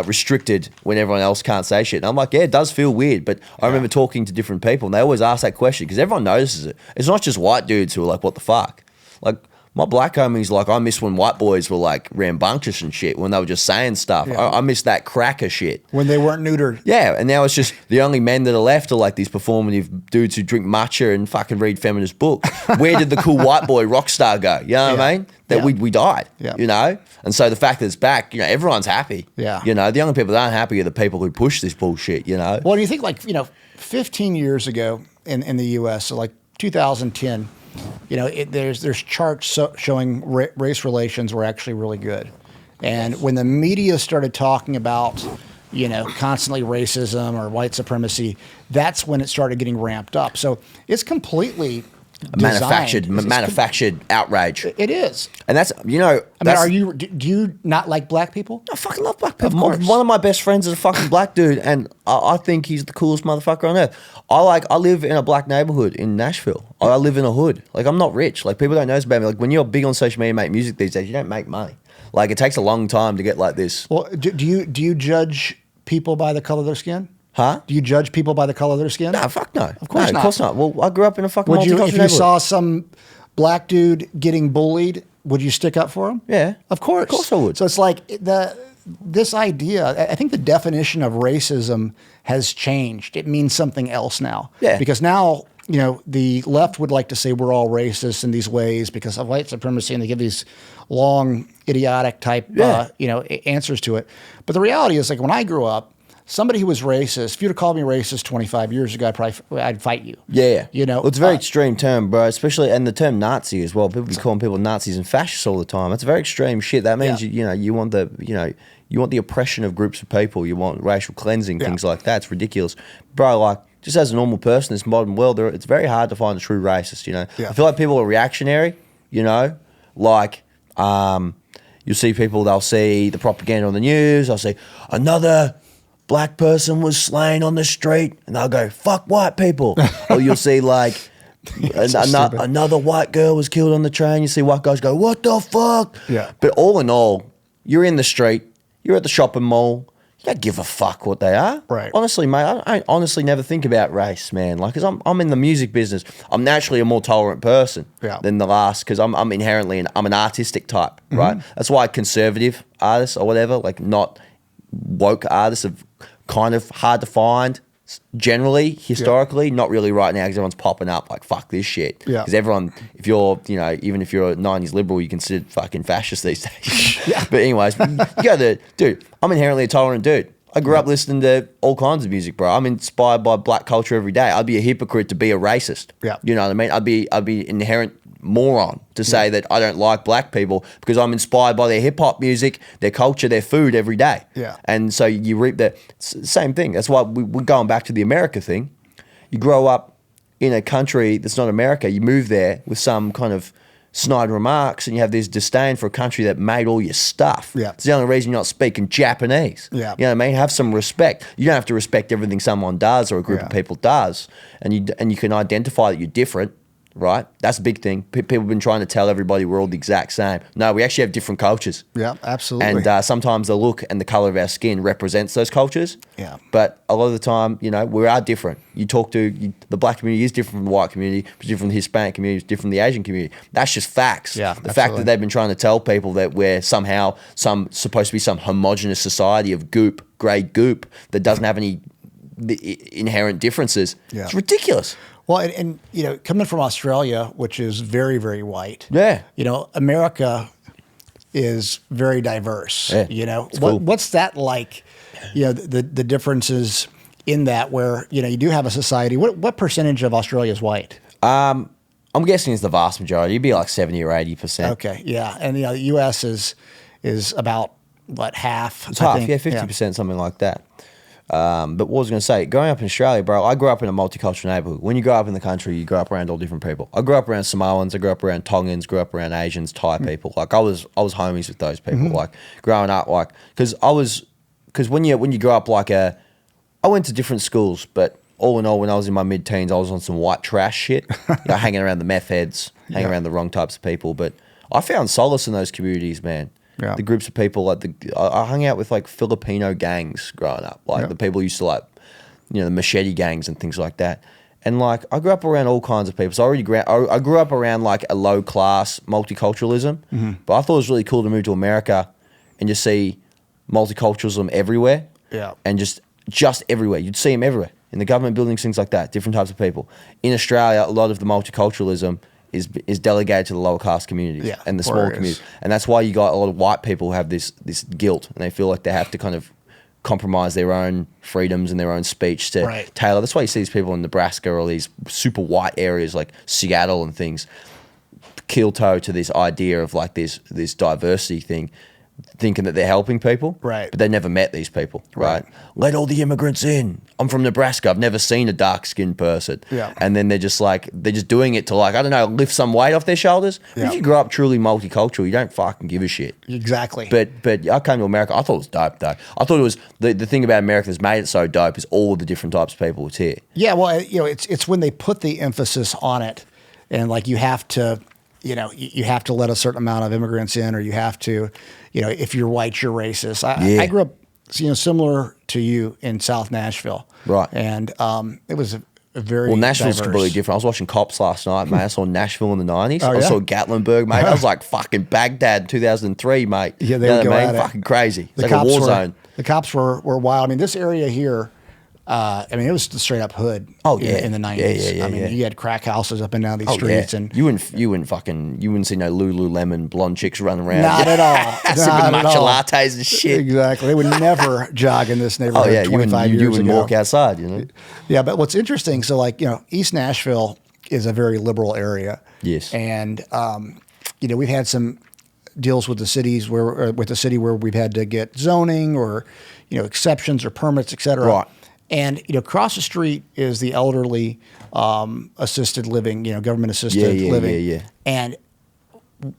restricted when everyone else can't say shit. And I'm like, yeah, it does feel weird. But I remember talking to different people and they always ask that question because everyone notices it. It's not just white dudes who are like, what the fuck? Like, my black homies, like, I miss when white boys were like rambunctious and shit, when they were just saying stuff. Yeah. I miss that cracker shit. When they weren't neutered. Yeah, and now it's just the only men that are left are like these performative dudes who drink matcha and fucking read feminist books. Where did the cool white boy rock star go? You know what I mean? That we died, you know? And so the fact that it's back, you know, everyone's happy. Yeah. You know, the only people that aren't happy are the people who push this bullshit, you know? Well, do you think, like, you know, 15 years ago in the U.S., so like 2010, you know, there's charts showing race relations were actually really good. And when the media started talking about, you know, constantly racism or white supremacy, that's when it started getting ramped up. So it's completely manufactured outrage. It is. And that's, you know... I mean, do you not like black people? I fucking love black people. Of course. One of my best friends is a fucking black dude, and I think he's the coolest motherfucker on earth. I live in a black neighborhood in Nashville. I live in a hood. Like, I'm not rich. Like, people don't know this about me. Like, when you're big on social media and make music these days, you don't make money. Like, it takes a long time to get like this. Well, do you judge people by the color of their skin? Huh? Do you judge people by the color of their skin? No, fuck no. Of course not. Of course not. Well, I grew up in a fucking Would you, multicultural if you neighborhood. saw some black dude getting bullied, would you stick up for him? Yeah. Of course. Of course I would. So it's like this idea, I think the definition of racism has changed. It means something else now. Yeah. Because now the left would like to say we're all racist in these ways because of white supremacy, and they give these long, idiotic type, answers to it. But the reality is, like, when I grew up, somebody who was racist, if you'd have called me racist 25 years ago, I'd fight you. Yeah. Well, it's a very extreme term, bro, especially, and the term Nazi as well. People be calling people Nazis and fascists all the time. That's very extreme shit. That means, you want the oppression of groups of people. You want racial cleansing, things like that. It's ridiculous. Bro, like, just as a normal person in this modern world, it's very hard to find a true racist, I feel like people are reactionary, like, you'll see people, they'll see the propaganda on the news, they'll see another black person was slain on the street, and they'll go, fuck white people. Or you'll see, like, another white girl was killed on the train. You see white guys go, what the fuck? Yeah. But all in all, you're in the street, you're at the shopping mall, you don't give a fuck what they are. Right. Honestly, mate, I honestly never think about race, man. Like, because I'm in the music business. I'm naturally a more tolerant person than the last, because I'm inherently, I'm an artistic type, right? That's why conservative artists or whatever, like not woke artists, are kind of hard to find generally, historically, not really right now, because everyone's popping up like, fuck this shit. Because everyone, if you're, even if you're a 90s liberal, you consider fucking fascist these days. But anyways, dude, I'm inherently a tolerant dude. I grew up listening to all kinds of music, bro. I'm inspired by black culture every day. I'd be a hypocrite to be a racist. You know what I mean? I'd be inherent moron to say that I don't like black people because I'm inspired by their hip hop music, their culture, their food every day. And so you reap the same thing. That's why we're going back to the America thing. You grow up in a country that's not America. You move there with some kind of snide remarks, and you have this disdain for a country that made all your stuff. It's the only reason you're not speaking Japanese. You know what I mean? Have some respect. You don't have to respect everything someone does or a group of people does, and you can identify that you're different. Right? That's a big thing. People have been trying to tell everybody we're all the exact same. No, we actually have different cultures. Yeah, absolutely. And sometimes the look and the color of our skin represents those cultures. But a lot of the time, we are different. You talk to, the black community is different from the white community, it's different from the Hispanic community, it's different from the Asian community. That's just facts. The fact that they've been trying to tell people that we're somehow supposed to be some homogenous society of grey goop that doesn't have any inherent differences. It's ridiculous. Well, and coming from Australia, which is very, very white. America is very diverse. Cool. What's that like? The differences in that, where you do have a society. What percentage of Australia is white? I'm guessing it's the vast majority. It'd be like 70 or 80%. Okay, yeah, and the U.S. is about what, half? It's half, 50%, something like that. But what was I going to say? Growing up in Australia, bro, I grew up in a multicultural neighborhood. When you grow up in the country, you grow up around all different people. I grew up around Samoans, I grew up around Tongans, grew up around Asians, Thai people. Like I was homies with those people. Like growing up, like because when you grow up I went to different schools, but all in all, when I was in my mid-teens, I was on some white trash shit, hanging around the meth heads, hanging around the wrong types of people. But I found solace in those communities, man. The groups of people, I hung out with Filipino gangs growing up, the people used to the machete gangs and things like that. And I grew up around all kinds of people. So I grew up around a low class multiculturalism, but I thought it was really cool to move to America and just see multiculturalism everywhere. And just everywhere. You'd see them everywhere in the government buildings, things like that. Different types of people. In Australia, a lot of the multiculturalism is delegated to the lower caste communities and the smaller communities. And that's why you got a lot of white people who have this guilt, and they feel like they have to kind of compromise their own freedoms and their own speech to tailor. That's why you see these people in Nebraska or these super white areas like Seattle and things keel toe to this idea of this diversity thing, thinking that they're helping people, but they never met these people, right? Let all the immigrants in. I'm from Nebraska. I've never seen a dark-skinned person. And then they're just doing it to I don't know, lift some weight off their shoulders. If you grow up truly multicultural, you don't fucking give a shit. Exactly. But I came to America. I thought it was dope, though. I thought it was the thing about America that's made it so dope is all the different types of people that's here. Yeah, well, it's when they put the emphasis on it, and you have to. You have to let a certain amount of immigrants in, or you have to, if you're white, you're racist. I grew up, similar to you in South Nashville. And it was a very Nashville's diverse. Completely different. I was watching Cops last night, mate. I saw Nashville in the 90s. Oh, I saw Gatlinburg, mate. I was like fucking Baghdad in 2003, mate. Yeah, they would go at it. Fucking crazy. It's The like a war zone. The cops were wild. I mean, this area here, I mean, it was the straight up hood. Oh, in the 90s. I mean, you had crack houses up and down these streets, and you wouldn't see no Lululemon blonde chicks running around. Not at all. Sipping Not at matcha all. lattes and shit. Exactly. They would never jog in this neighborhood. Oh yeah, 25 you years wouldn't ago. walk outside. You know. Yeah, but what's interesting, so like, you know, East Nashville is a very liberal area. Yes. And you know, we've had some deals with the cities where we've had to get zoning or, you know, exceptions or permits, et cetera. Right. And, you know, across the street is the elderly assisted living, you know, government assisted living. Yeah. And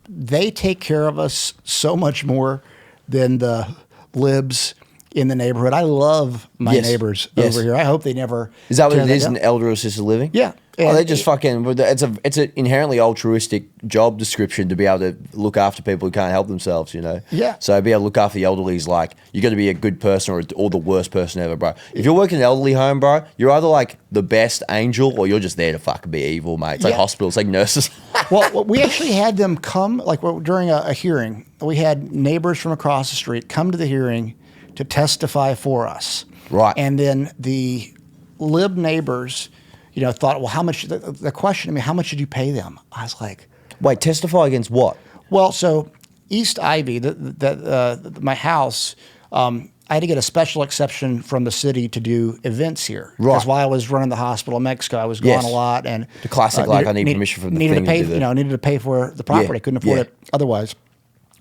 they take care of us so much more than the libs in the neighborhood. I love my neighbors over here. I hope they never. Is that what it is? down. An elder assisted living? Yeah. Oh, they just fucking. It's an inherently altruistic job description to be able to look after people who can't help themselves. You know. Yeah. So be able to look after the elderly is like you got to be a good person or the worst person ever, bro. If you're working in an elderly home, bro, you're either like the best angel or you're just there to fucking be evil, mate. It's like hospitals, like nurses. Well, we actually had them come like during a hearing. We had neighbors from across the street come to the hearing to testify for us. Right. And then the lib neighbors, you know, thought, well, how much? The question, I mean, how much did you pay them? I was like, Wait, testify against what? well, so East Ivy, my house, I had to get a special exception from the city to do events here. Right. Because while I was running the hospital in Mexico, I was gone Yes. a lot, and The classic, like, I need permission from the needed thing to pay, to do that. needed to pay for the property. Yeah. Couldn't afford Yeah. it otherwise,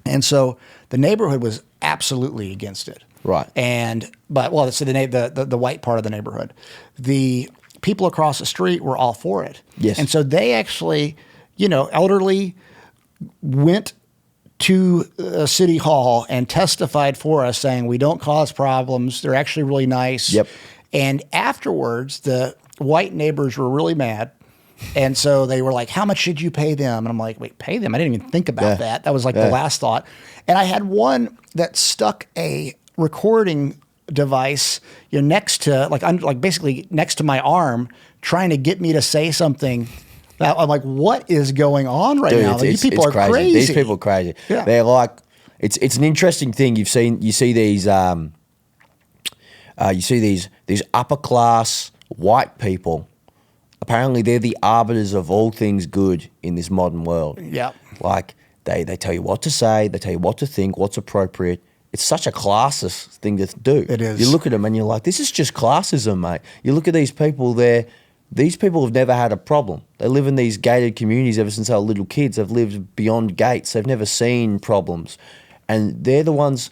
and so the neighborhood was absolutely against it. Right. So the white part of the neighborhood, the people across the street were all for it. Yes. And so they actually, you know, elderly went to City Hall and testified for us saying we don't cause problems. They're actually really nice. Yep. And afterwards, the white neighbors were really mad. And so they were like, how much should you pay them? And I'm like, wait, pay them? I didn't even think about that. That was like the last thought. And I had one that stuck a recording device, you know, next to basically next to my arm, trying to get me to say something. Now, I'm like, what is going on right now? Like, you people are crazy. These people are crazy. Yeah. They're like, it's an interesting thing. You see these upper class white people. Apparently, they're the arbiters of all things good in this modern world. Yeah. Like they tell you what to say, they tell you what to think, what's appropriate. It's such a classist thing to do. It is. You look at them and you're like, this is just classism, mate. You look at these people there. These people have never had a problem. They live in these gated communities ever since they were little kids. They've lived beyond gates. They've never seen problems. And they're the ones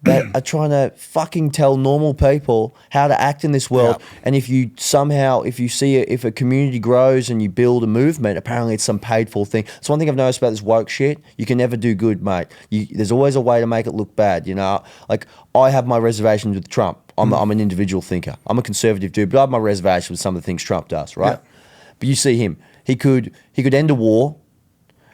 that are trying to fucking tell normal people how to act in this world. Yeah. And if a community grows and you build a movement, apparently it's some paid for thing. It's one thing I've noticed about this woke shit. You can never do good, mate. There's always a way to make it look bad, you know? Like, I have my reservations with Trump. I'm an individual thinker. I'm a conservative dude, but I have my reservations with some of the things Trump does, right? Yeah. But you see him. He could end a war,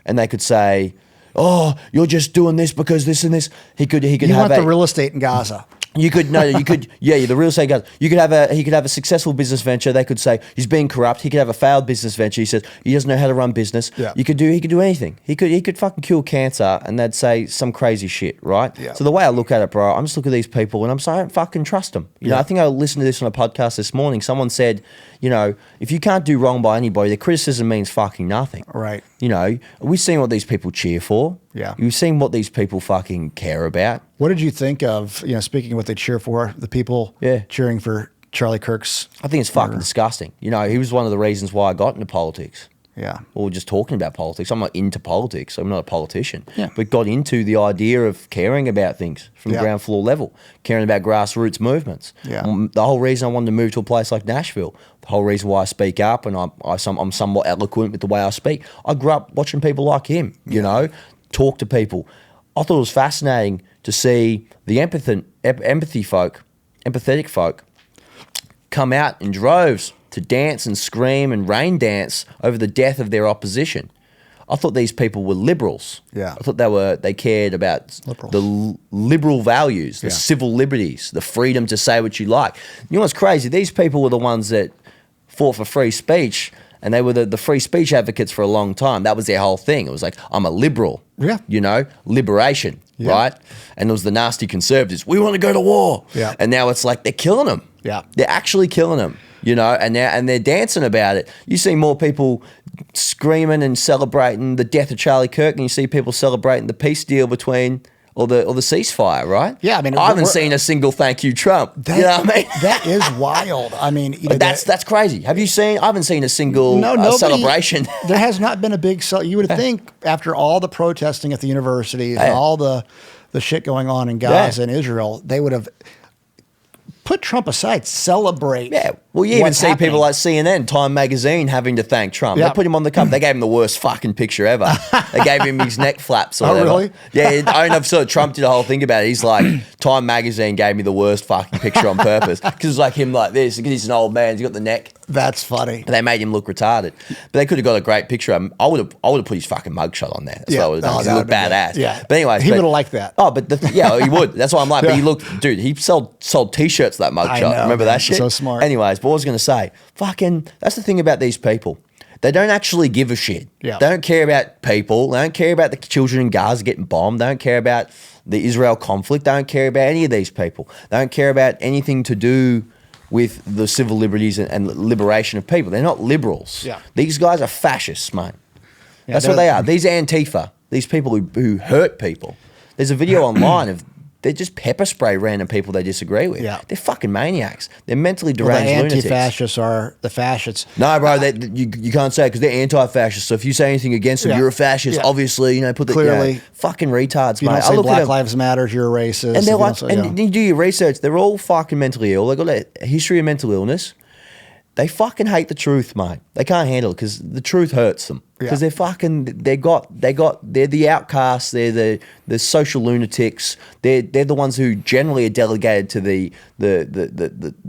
and they could say, oh, you're just doing this because this and this. He could You have want the real estate in Gaza. the real estate guys. He could have a successful business venture. They could say he's being corrupt. He could have a failed business venture. He says he doesn't know how to run business. Yeah. He could do anything. He could fucking cure cancer, and they'd say some crazy shit, right? Yeah. So the way I look at it, bro, I'm just looking at these people, and I'm saying I don't fucking trust them. You know, I think I listened to this on a podcast this morning. Someone said, you know, if you can't do wrong by anybody, the criticism means fucking nothing. Right. You know, we've seen what these people cheer for. Yeah. We've seen what these people fucking care about. What did you think of, you know, speaking of what they cheer for, the people cheering for Charlie Kirk's? I think it's fucking disgusting. You know, he was one of the reasons why I got into politics. Yeah. Or just talking about politics. I'm not into politics. I'm not a politician. Yeah. But got into the idea of caring about things from the ground floor level, caring about grassroots movements. Yeah. The whole reason I wanted to move to a place like Nashville, the whole reason why I speak up and I'm somewhat eloquent with the way I speak. I grew up watching people like him, you know, talk to people. I thought it was fascinating to see the empathetic folk come out in droves to dance and scream and rain dance over the death of their opposition. I thought these people were liberals. Yeah. I thought they cared about the liberal values, the civil liberties, the freedom to say what you like. You know what's crazy? These people were the ones that fought for free speech, and they were the free speech advocates for a long time. That was their whole thing. It was like, I'm a liberal. Yeah. You know, liberation, right? And it was the nasty conservatives. We want to go to war. Yeah. And now it's like they're killing them. Yeah. They're actually killing them, you know, and they're dancing about it. You see more people screaming and celebrating the death of Charlie Kirk, and you see people celebrating the peace deal between or the ceasefire, right? Yeah, I mean, I haven't seen a single thank you Trump. You know what I mean? That is wild. I mean, you know, that's crazy. Have you seen? I haven't seen a single celebration. There has not been a big. You would think after all the protesting at the universities and all the shit going on in Gaza and Israel, they would have put Trump aside, celebrate. Yeah, well, you even see people like CNN, Time Magazine having to thank Trump. They put him on the cover. They gave him the worst fucking picture ever. They gave him his neck flaps or whatever. Really? Yeah, I know. So Trump did a whole thing about it. He's like, Time Magazine gave me the worst fucking picture on purpose because it's like him like this because he's an old man. He's got the neck. That's funny. And they made him look retarded, but they could have got a great picture of him. I would have put his fucking mugshot on there. That's what I would have done. He looked badass. Yeah, but anyways, he would have liked that. Oh, but he would. That's why I'm like. But he looked, dude. He sold t-shirts that mugshot. Remember that shit? So smart. Anyways, but what I was going to say, fucking, that's the thing about these people. They don't actually give a shit. Yeah. They don't care about people. They don't care about the children in Gaza getting bombed. They don't care about the Israel conflict. They don't care about any of these people. They don't care about anything to do with the civil liberties and liberation of people. They're not liberals. Yeah. These guys are fascists, mate. Yeah, that's what they are. These are Antifa. These people who hurt people. There's a video online of they just pepper spray random people they disagree with. Yeah. They're fucking maniacs. They're mentally deranged lunatics. The anti-fascists are the fascists. No, bro, you can't say it because they're anti-fascists. So if you say anything against them, you're a fascist. Yeah. Obviously, you know, put the clearly fucking retards, you mate. Don't say Black Lives Matter, you're a racist. And they're like, and you do your research. They're all fucking mentally ill. They got a history of mental illness. They fucking hate the truth, mate. They can't handle it because the truth hurts them. Because they're the outcasts. They're the social lunatics. They're the ones who generally are delegated to the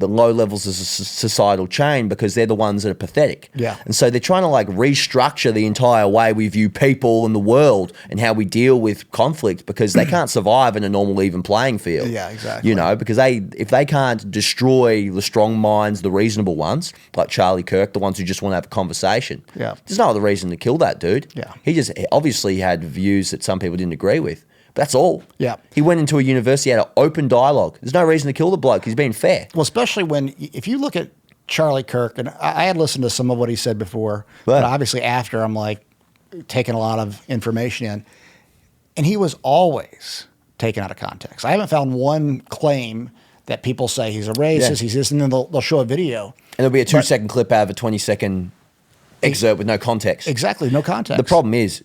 low levels of societal chain because they're the ones that are pathetic. Yeah. And so they're trying to like restructure the entire way we view people and the world and how we deal with conflict because they can't survive in a normal even playing field. Yeah, exactly. You know, because if they can't destroy the strong minds, the reasonable ones, like Charlie Kirk, the ones who just want to have a conversation. Yeah. There's no other reason to kill that dude. Yeah. He just obviously had views that some people didn't agree with. But that's all. Yeah. He went into a university, had an open dialogue. There's no reason to kill the bloke. He's being fair. Well, especially if you look at Charlie Kirk, and I had listened to some of what he said before, but obviously after I'm like taking a lot of information in, and he was always taken out of context. I haven't found one claim that people say he's a racist, he's this, and then they'll show a video. And there'll be a 2-second clip out of a 20-second excerpt with no context. Exactly, no context. The problem is,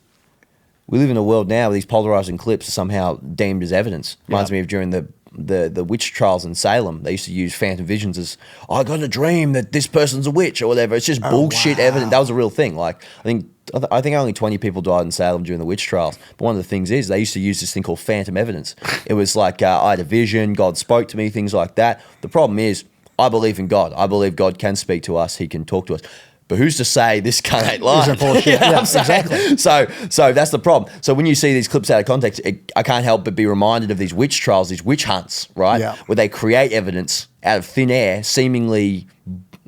we live in a world now where these polarizing clips are somehow deemed as evidence. Reminds me of during the witch trials in Salem. They used to use phantom visions as, I got a dream that this person's a witch or whatever. It's just bullshit evidence. That was a real thing. Like, I think only 20 people died in Salem during the witch trials. But one of the things is they used to use this thing called phantom evidence. It was like, I had a vision, God spoke to me, things like that. The problem is, I believe in God. I believe God can speak to us. He can talk to us. But who's to say this cunt ain't lying? Bullshit. Yeah, exactly. So that's the problem. So when you see these clips out of context, I can't help but be reminded of these witch trials, these witch hunts, right? Yeah. Where they create evidence out of thin air, seemingly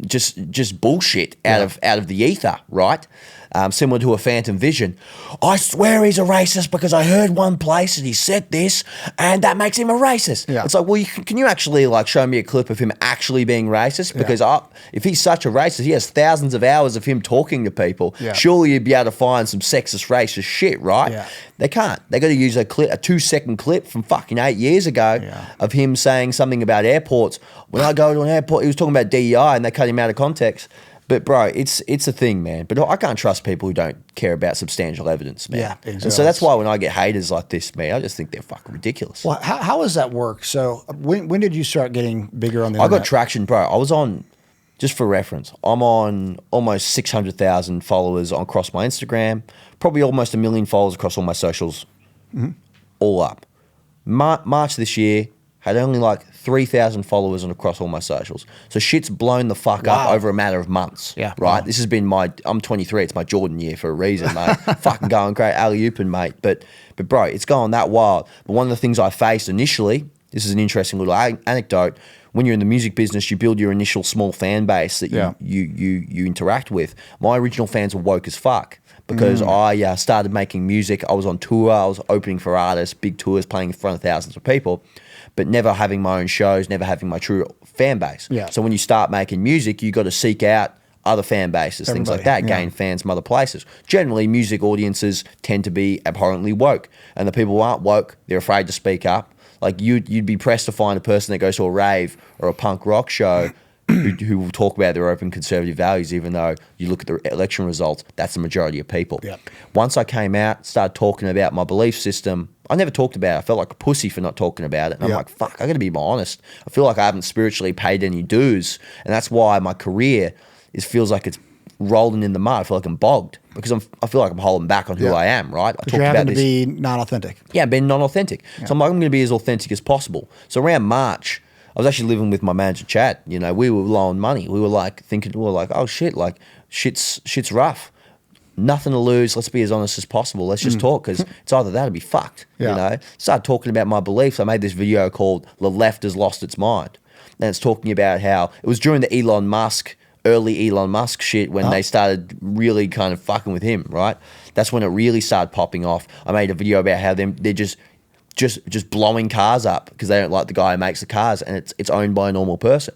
just bullshit out of the ether, right? Similar to a phantom vision. I swear he's a racist because I heard one place that he said this and that makes him a racist. Yeah. It's like, well, can you actually like show me a clip of him actually being racist? Because if he's such a racist, he has thousands of hours of him talking to people. Yeah. Surely you'd be able to find some sexist, racist shit, right? Yeah. They can't. They got to use a 2-second clip from fucking 8 years ago of him saying something about airports. When I go to an airport, he was talking about DEI and they cut him out of context. But bro, it's a thing, man. But I can't trust people who don't care about substantial evidence, man. Yeah, exactly. And so that's why when I get haters like this, man, I just think they're fucking ridiculous. Well, how does that work? So when did you start getting bigger on the internet? I got traction, bro. I was on, just for reference, I'm on almost 600,000 followers across my Instagram, probably almost 1 million followers across all my socials, all up. March this year, had only like 3,000 followers across all my socials. So shit's blown the fuck up over a matter of months. Yeah. Right? Wow. This has been I'm 23. It's my Jordan year for a reason, mate. Fucking going great. Alley-ooping, mate. But bro, it's going that wild. But one of the things I faced initially, this is an interesting little anecdote. When you're in the music business, you build your initial small fan base that you interact with. My original fans were woke as fuck. Because I started making music. I was on tour. I was opening for artists, big tours, playing in front of thousands of people. but never having my own shows, never having my true fan base. Yeah. So when you start making music, you got to seek out other fan bases, things like that, gain fans from other places. Generally, music audiences tend to be abhorrently woke, and the people who aren't woke, they're afraid to speak up. Like you'd be pressed to find a person that goes to a rave or a punk rock show who will talk about their open conservative values, even though you look at the election results, that's the majority of people. Yep. Once I came out, started talking about my belief system, I never talked about it. I felt like a pussy for not talking about it. And I'm like, fuck, I got to be more honest. I feel like I haven't spiritually paid any dues, and that's why my career feels like it's rolling in the mud. I feel like I'm bogged because I feel like I'm holding back on who I am, right? I talked about this. To be non-authentic. Yeah, being non-authentic. Yeah. So I'm like, I'm going to be as authentic as possible. So around March, I was actually living with my manager, Chad. You know, we were low on money. We were like thinking, oh shit, like shit's rough. Nothing to lose. Let's be as honest as possible. Let's just talk, because it's either that or be fucked. You know, started talking about my beliefs. I made this video called "The Left Has Lost Its Mind," and it's talking about how it was during the early Elon Musk shit when they started really kind of fucking with him, right? That's when it really started popping off. I made a video about how they're just blowing cars up because they don't like the guy who makes the cars, and it's owned by a normal person.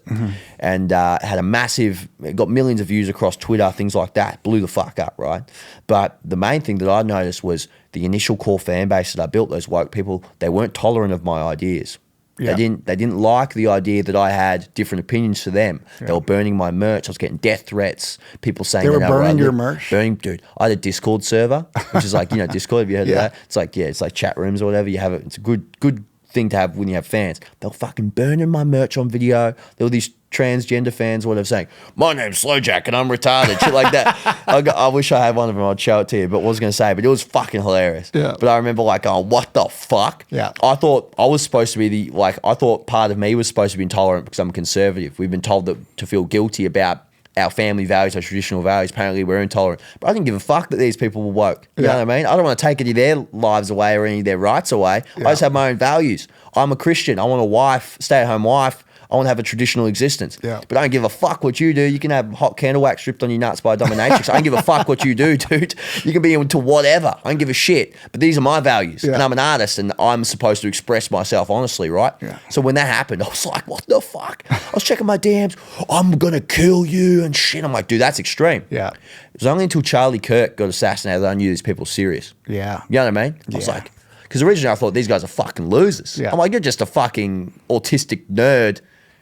And had it got millions of views across Twitter, things like that, blew the fuck up, right? But the main thing that I noticed was the initial core fan base that I built, those woke people, they weren't tolerant of my ideas. Yeah. They didn't like the idea that I had different opinions to them. Yeah. They were burning my merch. I was getting death threats. People saying they were burning your merch. Dude. I had a Discord server, which is like, Discord. Have you heard of that? It's like, it's like chat rooms or whatever. You have it. It's a good thing to have when you have fans. They were fucking burning my merch on video. There were these transgender fans or whatever saying, "My name's SLOE JACK and I'm retarded," shit like that. I wish I had one of them. I'd show it to you, but what I was going to say, but it was fucking hilarious. Yeah. But I remember like going, what the fuck? Yeah. I thought I was supposed to be I thought part of me was supposed to be intolerant because I'm conservative. We've been told to feel guilty about our family values, our traditional values. Apparently we're intolerant. But I didn't give a fuck that these people were woke. You know what I mean? I don't want to take any of their lives away or any of their rights away. I just have my own values. I'm a Christian. I want a wife, stay-at-home wife. I want to have a traditional existence. Yeah. But I don't give a fuck what you do. You can have hot candle wax stripped on your nuts by a dominatrix. I don't give a fuck what you do, dude. You can be into whatever. I don't give a shit. But these are my values. And I'm an artist and I'm supposed to express myself honestly, right? Yeah. So when that happened, I was like, what the fuck? I was checking my DMs. I'm going to kill you and shit. I'm like, dude, that's extreme. Yeah. It was only until Charlie Kirk got assassinated that I knew these people were serious. Yeah. You know what I mean? I was like, because originally I thought these guys are fucking losers. Yeah. I'm like, you're just a fucking autistic nerd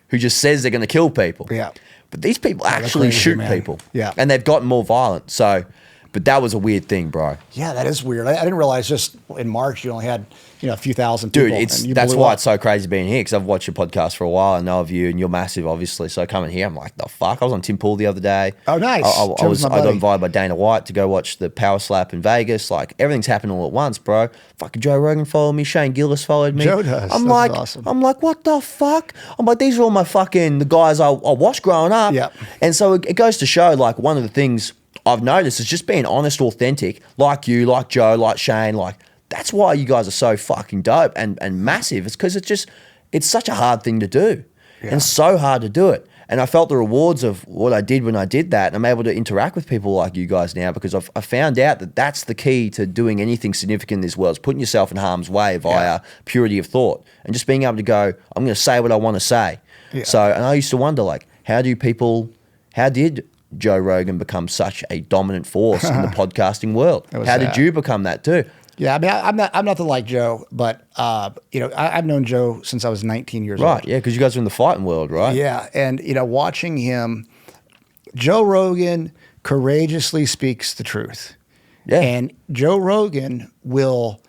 who just says they're going to kill people. Yeah. But these people actually shoot people. Yeah. And they've gotten more violent. So, but that was a weird thing, bro. Yeah, that is weird. I didn't realize just in March you only had, a few thousand people. Dude, that's why it's so crazy being here, because I've watched your podcast for a while. I know of you and you're massive, obviously. So coming here, I'm like, the fuck? I was on Tim Pool the other day. Oh, nice. I got invited by Dana White to go watch the Power Slap in Vegas. Like, everything's happening all at once, bro. Fucking Joe Rogan followed me. Shane Gillis followed me. Joe does. That's awesome. I'm like, what the fuck? I'm like, these are all the guys I watched growing up. Yep. And so it goes to show, like, one of the things I've noticed is just being honest, authentic, like you, like Joe, like Shane, like, that's why you guys are so fucking dope and massive. It's because it's such a hard thing to do and so hard to do it. And I felt the rewards of what I did when I did that. And I'm able to interact with people like you guys now because I found out that that's the key to doing anything significant in this world, is putting yourself in harm's way via purity of thought and just being able to go, I'm going to say what I want to say. Yeah. So, and I used to wonder, like, how did Joe Rogan become such a dominant force in the podcasting world? How did you become that too? Yeah, I mean, I'm nothing like Joe, but I've known Joe since I was 19 years old. Right, yeah, because you guys are in the fighting world, right? Yeah, and watching him, Joe Rogan courageously speaks the truth. Yeah, and Joe Rogan will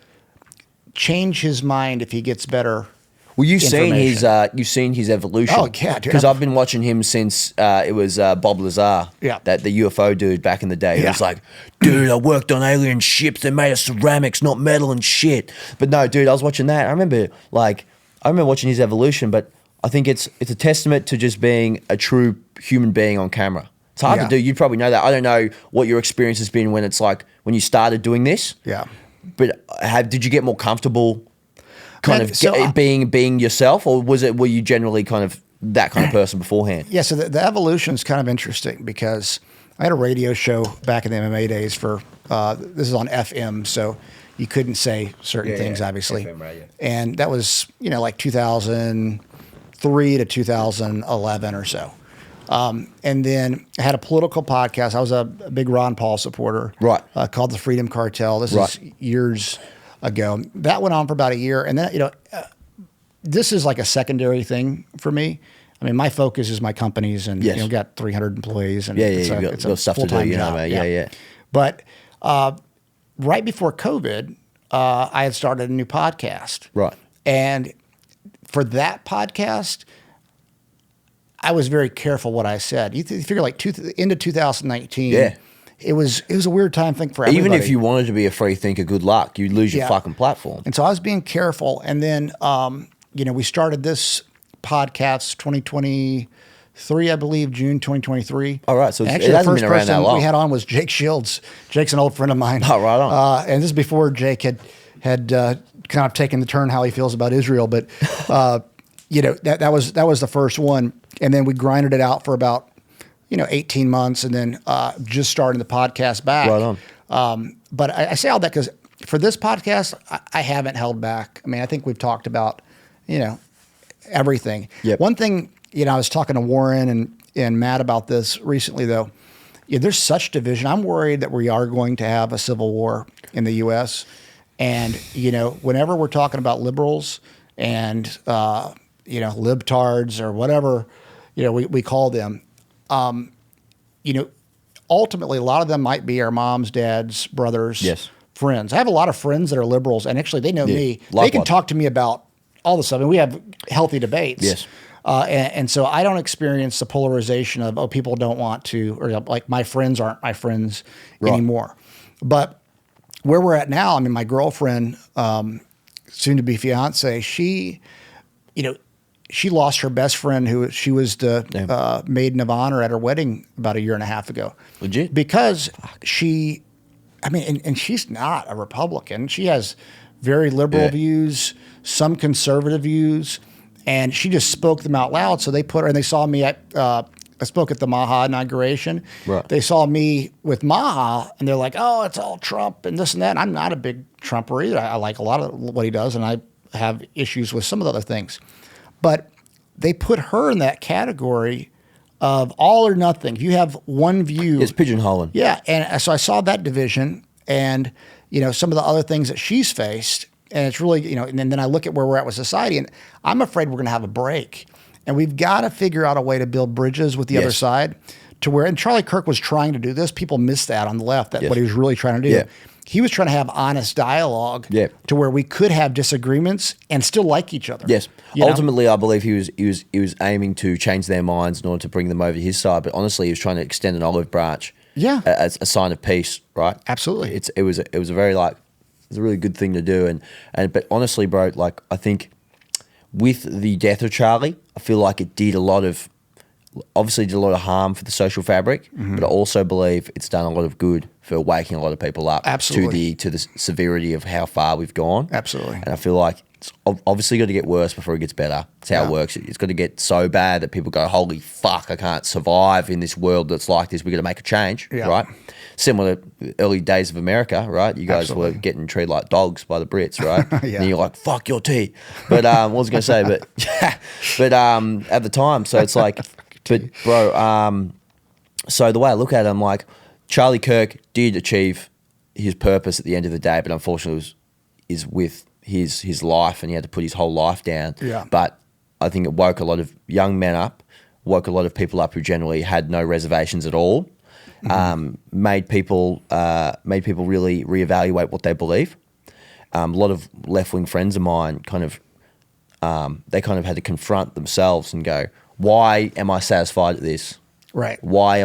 change his mind if he gets better. Well, you've seen his evolution. Oh yeah, dude. Because I've been watching him since it was Bob Lazar, the UFO dude back in the day. He was like, dude, I worked on alien ships. They're made of ceramics, not metal and shit. But no, dude, I was watching that. I remember watching his evolution. But I think it's a testament to just being a true human being on camera. It's hard to do. You probably know that. I don't know what your experience has been when it's like when you started doing this. Yeah. But did you get more comfortable? Being yourself, or were you generally kind of that kind of person beforehand? Yeah, so the evolution is kind of interesting because I had a radio show back in the MMA days for this is on FM, so you couldn't say certain things, obviously. FM radio. And that was, like 2003 to 2011 or so. And then I had a political podcast. I was a big Ron Paul supporter. Right. Called The Freedom Cartel. This is years ago. That went on for about a year. And then, this is like a secondary thing for me. I mean, my focus is my companies, and got 300 employees, and it's a stuff to do, job. Yeah. But right before COVID, I had started a new podcast, right? And for that podcast, I was very careful what I said. You figure like into 2019, it was a weird time thing for everybody. Even if you wanted to be a free thinker, good luck, you'd lose your fucking platform. And so I was being careful, and then we started this podcast 2023, I believe, June 2023. All right, so actually, it the hasn't first been around that person long. we had on was Jake Shields. Jake's an old friend of mine. Oh, right on. And this is before Jake had kind of taken the turn how he feels about Israel, but that was the first one, and then we grinded it out for about 18 months, and then just starting the podcast back. Right on. But I say all that because for this podcast, I haven't held back. I mean, I think we've talked about everything. Yep. One thing, I was talking to Warren and Matt about this recently, though. There's such division. I'm worried that we are going to have a civil war in the U.S. And, whenever we're talking about liberals and, libtards or whatever, we call them, ultimately a lot of them might be our moms, dads, brothers, friends. I have a lot of friends that are liberals, and actually they know me. They can talk to me about all this stuff, and we have healthy debates. Yes. And so I don't experience the polarization of, people don't want to, or like my friends aren't my friends anymore. But where we're at now, I mean, my girlfriend, soon to be fiance, she lost her best friend who she was the maiden of honor at her wedding about a year and a half ago. Legit? Because and she's not a Republican. She has very liberal views, some conservative views, and she just spoke them out loud. So they put her, and they saw me at, I spoke at the Maha inauguration. Right. They saw me with Maha, and they're like, oh, it's all Trump and this and that. And I'm not a big Trumper either. I like a lot of what he does, and I have issues with some of the other things. But they put her in that category of all or nothing. If you have one view. It's pigeonholing. Yeah. And so I saw that division and, some of the other things that she's faced. And it's really, and then I look at where we're at with society, and I'm afraid we're going to have a break. And we've got to figure out a way to build bridges with the other side to where, and Charlie Kirk was trying to do this. People missed that on the left, what he was really trying to do. Yeah. He was trying to have honest dialogue to where we could have disagreements and still like each other. Yes. Ultimately, I believe he was aiming to change their minds in order to bring them over to his side. But honestly, he was trying to extend an olive branch as a sign of peace, right? Absolutely. It was a very it's a really good thing to do. But honestly, bro, I think with the death of Charlie, I feel like it did a lot of harm for the social fabric, but I also believe it's done a lot of good for waking a lot of people up to the severity of how far we've gone. Absolutely. And I feel like it's obviously got to get worse before it gets better. That's how it works. It's got to get so bad that people go, holy fuck, I can't survive in this world that's like this. We've got to make a change, right? Similar to the early days of America, right? You guys were getting treated like dogs by the Brits, right? And you're like, fuck your tea. But what was I going to say? But at the time, so it's like, but bro, so the way I look at it, I'm like, Charlie Kirk did achieve his purpose at the end of the day, but unfortunately is with his life, and he had to put his whole life down. Yeah. But I think it woke a lot of young men up, woke a lot of people up who generally had no reservations at all. Made people really reevaluate what they believe. A lot of left-wing friends of mine they had to confront themselves and go, why am I satisfied at this? Right. Why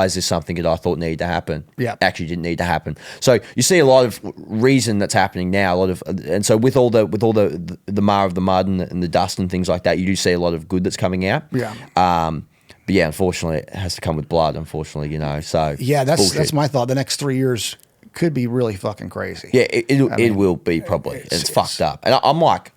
is this something that I thought needed to happen? Yeah. Actually didn't need to happen. So you see a lot of reason that's happening now, and so with all the mar of the mud and the dust and things like that, you do see a lot of good that's coming out. Yeah. But yeah, unfortunately, it has to come with blood. Unfortunately, so yeah, that's my thought. The next 3 years could be really fucking crazy. Yeah, it will be probably. It's fucked up. And I'm like,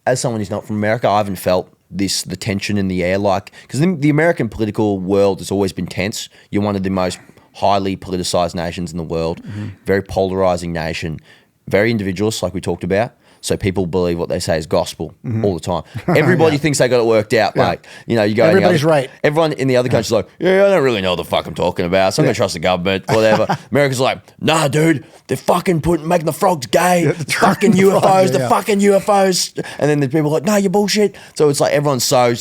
as someone who's not from America, I haven't felt the tension in the air, because the American political world has always been tense. You're one of the most highly politicized nations in the world, very polarizing nation. very individualist, like we talked about. So people believe what they say is gospel all the time. Everybody thinks they got it worked out, mate. You know, you go. Everybody's right. Everyone in the other country's like, yeah, I don't really know what the fuck I'm talking about. So I'm gonna trust the government, whatever. America's like, nah, dude, they're fucking making the frogs gay. Fucking UFOs, the fucking UFOs. And then the people are like, no, you're bullshit. So it's like everyone's so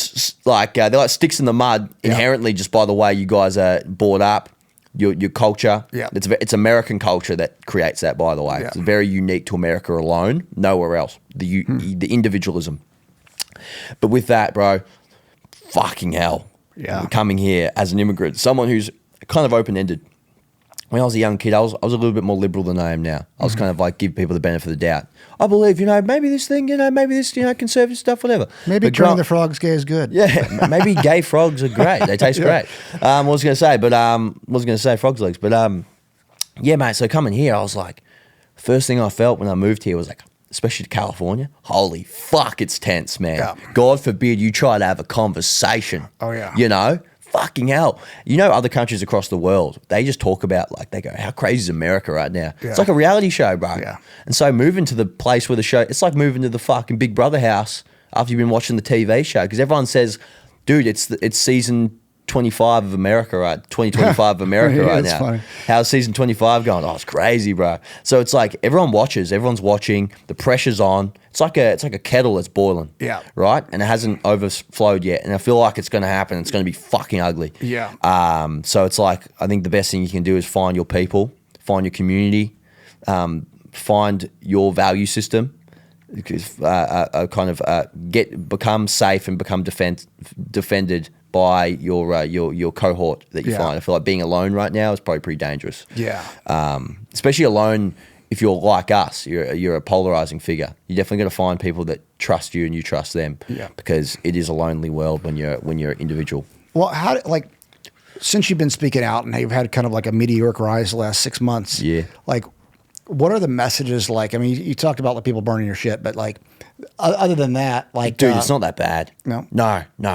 like they're like sticks in the mud inherently just by the way you guys are brought up. Your culture, it's American culture that creates that. By the way, it's very unique to America alone, nowhere else. The individualism, but with that, bro, fucking hell, coming here as an immigrant, someone who's kind of open ended. When I was a young kid, I was a little bit more liberal than I am now. I was kind of like give people the benefit of the doubt. I believe, maybe this thing, maybe this, conservative stuff, whatever. Maybe turning the frogs gay is good. Yeah, maybe gay frogs are great. They taste great. What was going to say, frog's legs. But yeah, mate, so coming here, I was like, first thing I felt when I moved here was like, especially to California, holy fuck, it's tense, man. Yeah. God forbid you try to have a conversation. Oh, yeah. Fucking hell. Other countries across the world, they just talk about, like, they go, how crazy is America right now? Yeah. It's like a reality show, bro. Yeah. And so moving to the place where the show, it's like moving to the fucking Big Brother house after you've been watching the TV show. Because everyone says, dude, it's season 25 of America, right? 2025 of America right now. Funny. How's season 25 going? Oh, it's crazy, bro. So it's like everyone's watching, the pressure's on. It's like a kettle that's boiling. Yeah. Right? And it hasn't overflowed yet. And I feel like it's going to happen. It's going to be fucking ugly. Yeah. So it's like, I think the best thing you can do is find your people, find your community, find your value system, become safe and become defended by your cohort that you find. I feel like being alone right now is probably pretty dangerous. Yeah. Especially alone if you're like us, you're a polarizing figure. You're definitely going to find people that trust you and you trust them. Yeah. Because it is a lonely world when you're an individual. Well, since you've been speaking out and you've had kind of like a meteoric rise the last 6 months. Yeah. Like, what are the messages like? I mean, you talked about like people burning your shit, but like, other than that, like, dude, it's not that bad. No,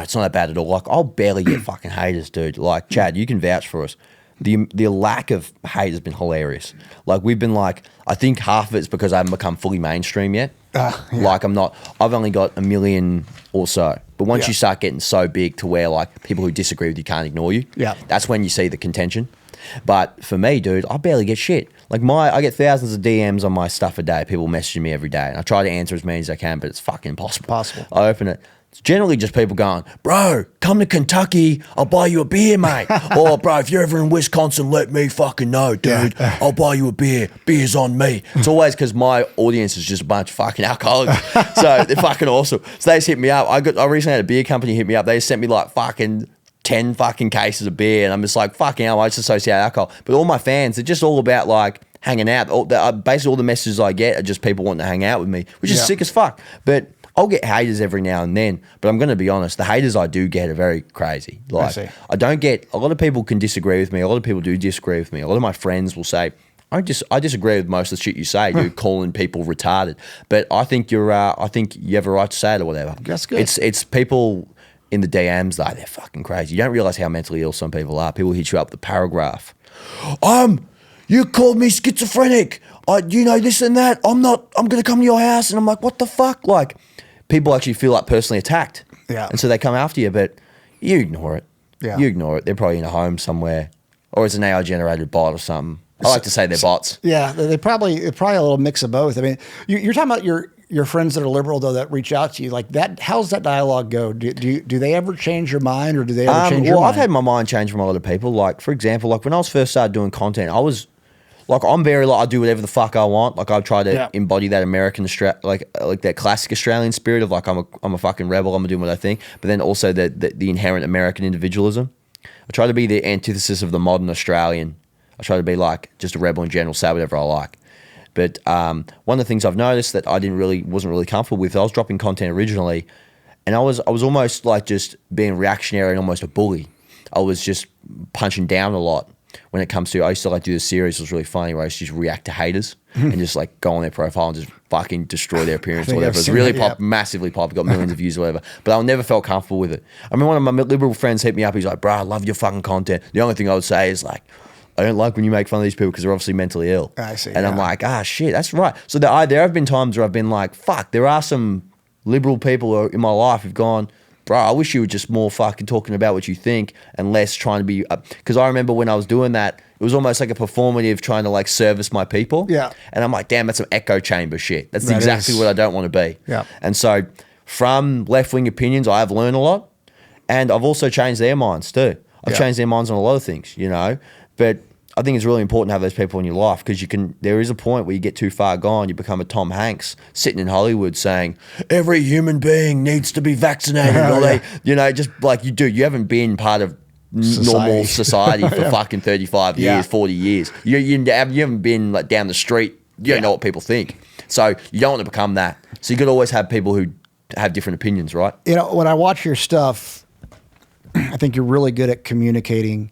it's not that bad at all. Like, I'll barely get fucking haters, dude. Like, Chad, you can vouch for us. The lack of hate has been hilarious. Like, we've been like, I think half of it's because I haven't become fully mainstream yet. Like, I've only got 1 million or so. But once you start getting so big to where like people who disagree with you can't ignore you, that's when you see the contention. But for me, dude, I barely get shit. Like I get thousands of DMs on my stuff a day. People messaging me every day. And I try to answer as many as I can, but it's fucking impossible. I open it. It's generally just people going, bro, come to Kentucky. I'll buy you a beer, mate. Or, bro, if you're ever in Wisconsin, let me fucking know, dude. I'll buy you a beer. Beer's on me. It's always because my audience is just a bunch of fucking alcoholics. So they're fucking awesome. So they just hit me up. I recently had a beer company hit me up. They just sent me like fucking 10 fucking cases of beer, and I'm just like, fucking hell, I just associate alcohol. But all my fans, they're just all about like hanging out. Basically, all the messages I get are just people wanting to hang out with me, which is sick as fuck. But I'll get haters every now and then. But I'm going to be honest, the haters I do get are very crazy. Like, I don't get, a lot of people can disagree with me. A lot of people do disagree with me. A lot of my friends will say, I disagree with most of the shit you say. You're calling people retarded. But I think you have a right to say it or whatever. That's good. It's people in the DMs, though, they're fucking crazy. You don't realize how mentally ill some people are. People hit you up with a paragraph. You called me schizophrenic. This and that. I'm going to come to your house. And I'm like, what the fuck? Like, people actually feel like personally attacked. Yeah. And so they come after you, but you ignore it. Yeah. You ignore it. They're probably in a home somewhere. Or it's an AI-generated bot or something. I like to say they're bots. Yeah, they're probably a little mix of both. I mean, you're talking about your friends that are liberal, though, that reach out to you. Like that, how's that dialogue go? Do they ever change your mind, or do they ever change your mind? I've had my mind change from a lot of people. Like, for example, like when I was first started doing content, I was like, I'm very like, I do whatever the fuck I want. Like, I try to embody that American, like that classic Australian spirit of like, I'm a fucking rebel. I'm doing what I think. But then also the inherent American individualism. I try to be the antithesis of the modern Australian. I try to be like just a rebel in general, say whatever I like. But one of the things I've noticed that I wasn't really comfortable with, I was dropping content originally, and I was almost like just being reactionary and almost a bully. I was just punching down a lot when it comes to, I used to like do this series, it was really funny, where I used to just react to haters and just like go on their profile and just fucking destroy their appearance or whatever. It was really massively popular, got millions of views or whatever. But I never felt comfortable with it. I mean, one of my liberal friends hit me up, he's like, bro, I love your fucking content. The only thing I would say is like, I don't like when you make fun of these people because they're obviously mentally ill. I see. And I'm like, shit, that's right. So there have been times where I've been like, fuck, there are some liberal people in my life who've gone, bro, I wish you were just more fucking talking about what you think and less trying to be, because I remember when I was doing that, it was almost like a performative trying to like service my people. Yeah. And I'm like, damn, that's some echo chamber shit. That's exactly what I don't want to be. Yeah. And so from left-wing opinions, I have learned a lot. And I've also changed their minds too. I've changed their minds on a lot of things, you know. But I think it's really important to have those people in your life because there is a point where you get too far gone, you become a Tom Hanks sitting in Hollywood saying, every human being needs to be vaccinated. Or you know, just like you haven't been part of normal society for fucking 35 years, 40 years. You haven't been like down the street. You don't know what people think. So you don't want to become that. So you got to always have people who have different opinions, right? You know, when I watch your stuff, I think you're really good at communicating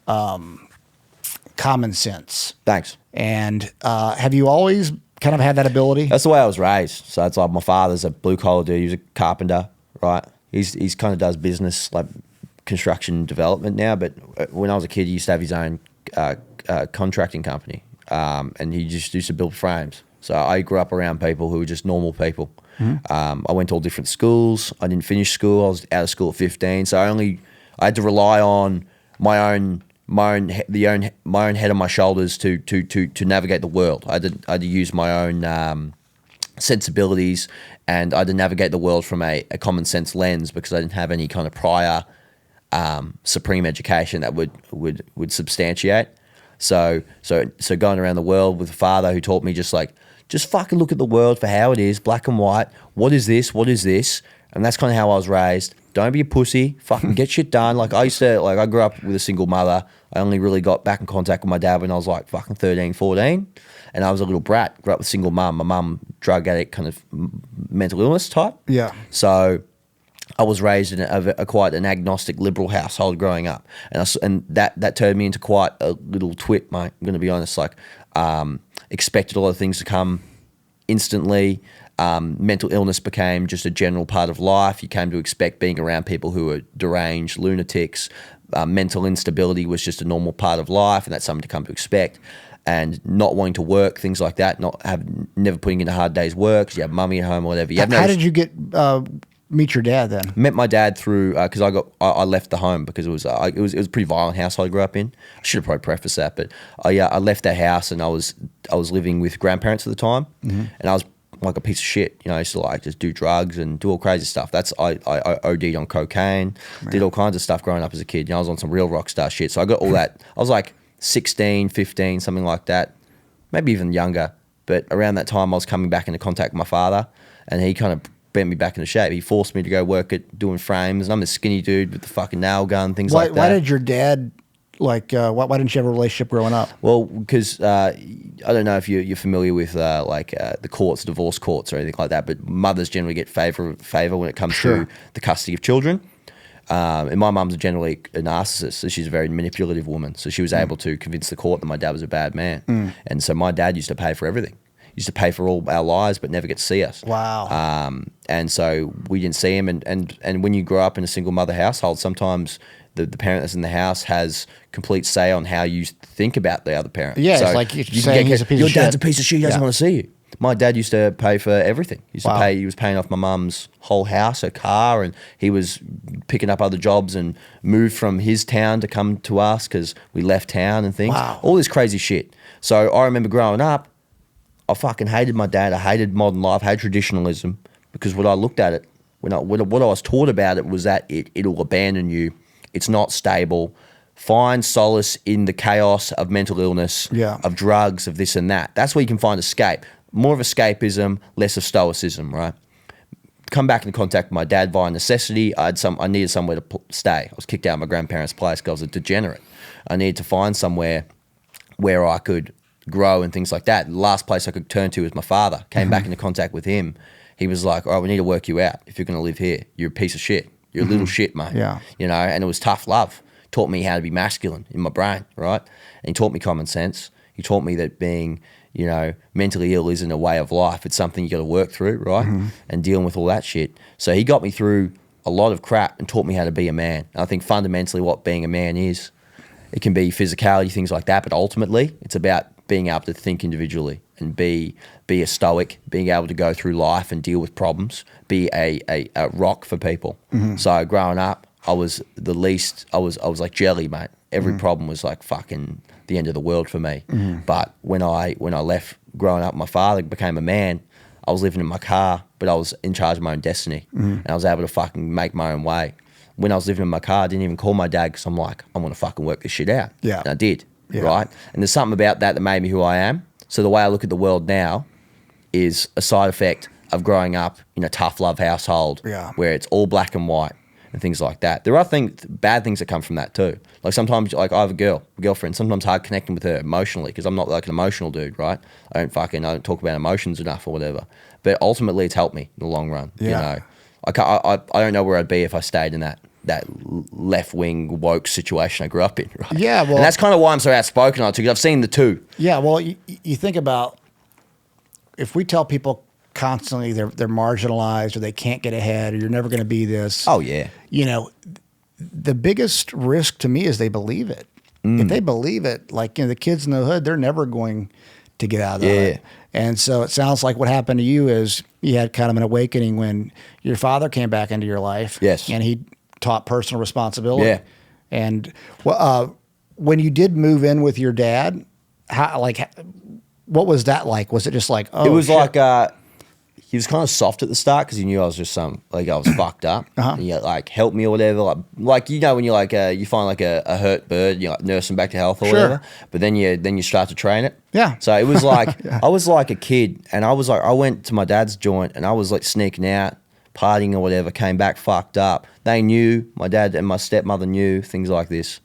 common sense. Thanks. And have you always kind of had that ability? That's the way I was raised. So it's like my father's a blue collar dude. He's a carpenter, right? He's kind of does business like construction development now. But when I was a kid, he used to have his own contracting company, and he just used to build frames. So I grew up around people who were just normal people. I went to all different schools. I didn't finish school. I was out of school at 15. So I had to rely on my own head on my shoulders to navigate the world. I had to use my own sensibilities, and I had to navigate the world from a common sense lens because I didn't have any kind of prior supreme education that would substantiate. So going around the world with a father who taught me just fucking look at the world for how it is, black and white. What is this? What is this? And that's kind of how I was raised. Don't be a pussy. Fucking get shit done. Like I grew up with a single mother. I only really got back in contact with my dad when I was like fucking 13, 14. And I was a little brat. Grew up with a single mum. My mum, drug addict, kind of mental illness type. Yeah. So I was raised in quite an agnostic liberal household growing up. And that turned me into quite a little twit, mate. I'm going to be honest. Like, expected a lot of things to come instantly. Mental illness became just a general part of life. You came to expect being around people who were deranged, lunatics. Mental instability was just a normal part of life, and that's something to come to expect. And not wanting to work, things like that, never putting in a hard day's work because you have mummy at home or whatever. How did you meet your dad then? Met my dad through because I left the home because it was a pretty violent house I grew up in. I should have probably prefaced that, but I left that house and I was living with grandparents at the time, and I was like a piece of shit, you know. I used to like just do drugs and do all crazy stuff. I OD'd on cocaine, did all kinds of stuff growing up as a kid. You know, I was on some real rock star shit. So I got all that. I was like 16, 15, something like that, maybe even younger. But around that time, I was coming back into contact with my father, and he kind of bent me back into shape. He forced me to go work at doing frames, and I'm a skinny dude with the fucking nail gun, things like that. Why did your dad, why didn't you have a relationship growing up? Well, because I don't know if you're familiar with the courts, divorce courts or anything like that, but mothers generally get favor when it comes to the custody of children. And my mum's generally a narcissist, so she's a very manipulative woman. So she was able to convince the court that my dad was a bad man. And so my dad used to pay for everything. He used to pay for all our lives but never get to see us. Wow. And so we didn't see him. And when you grow up in a single mother household, sometimes the parent that's in the house has complete say on how you think about the other parent. Yeah, so it's like you're saying he's a piece of shit. Your dad's a piece of shit. He doesn't want to see you. My dad used to pay for everything. He was paying off my mum's whole house, her car, and he was picking up other jobs and moved from his town to come to us because we left town and things. Wow. All this crazy shit. So I remember growing up, I fucking hated my dad. I hated modern life, hated traditionalism, because when I looked at it, what I was taught about it was that it'll abandon you. It's not stable. Find solace in the chaos of mental illness, of drugs, of this and that. That's where you can find escape. More of escapism, less of stoicism, right? Come back into contact with my dad via necessity. I needed somewhere to stay. I was kicked out of my grandparents' place because I was a degenerate. I needed to find somewhere where I could grow and things like that. The last place I could turn to was my father. Came back into contact with him. He was like, all right, we need to work you out. If you're going to live here, you're a piece of shit. You're a little shit, mate. Yeah. You know, and it was tough love. Taught me how to be masculine in my brain, right? And he taught me common sense. He taught me that being, you know, mentally ill isn't a way of life. It's something you got to work through, right? And dealing with all that shit. So he got me through a lot of crap and taught me how to be a man. And I think fundamentally what being a man is it can be physicality, things like that. But ultimately, it's about being able to think individually and be a stoic, being able to go through life and deal with problems, be a rock for people. So growing up, I was the least. I was like jelly, mate. Every problem was like fucking the end of the world for me. But when I left growing up, my father became a man. I was living in my car, but I was in charge of my own destiny, and I was able to fucking make my own way. When I was living in my car, I didn't even call my dad because I'm like, I want to fucking work this shit out. Yeah. And I did, right? And there's something about that made me who I am. So the way I look at the world now is a side effect of growing up in a tough love household where it's all black and white and things like that. There are bad things that come from that too. Like sometimes, like I have a girlfriend, sometimes hard connecting with her emotionally because I'm not like an emotional dude, right? I don't talk about emotions enough or whatever. But ultimately it's helped me in the long run, you know? I don't know where I'd be if I stayed in that left-wing woke situation I grew up in, right? Yeah, well... And that's kind of why I'm so outspoken on it, because I've seen the two. Yeah, well, you think about if we tell people constantly they're marginalized or they can't get ahead or you're never going to be this. Oh, yeah. You know, the biggest risk to me is they believe it. If they believe it, like, you know, the kids in the hood, they're never going to get out of it. And so it sounds like what happened to you is you had kind of an awakening when your father came back into your life. Yes. And he taught personal responsibility. Yeah. And when you did move in with your dad, what was that like? Was it just like, oh, it was shit? like he was kind of soft at the start because he knew I was just I was fucked up. And he like helped me or whatever. Like you know when you like you find like a hurt bird, you like nurse him back to health or whatever. But then you start to train it. Yeah. So it was like I was like a kid, and I went to my dad's joint, and I was like sneaking out, partying or whatever. Came back fucked up. They knew, my dad and my stepmother knew things like this.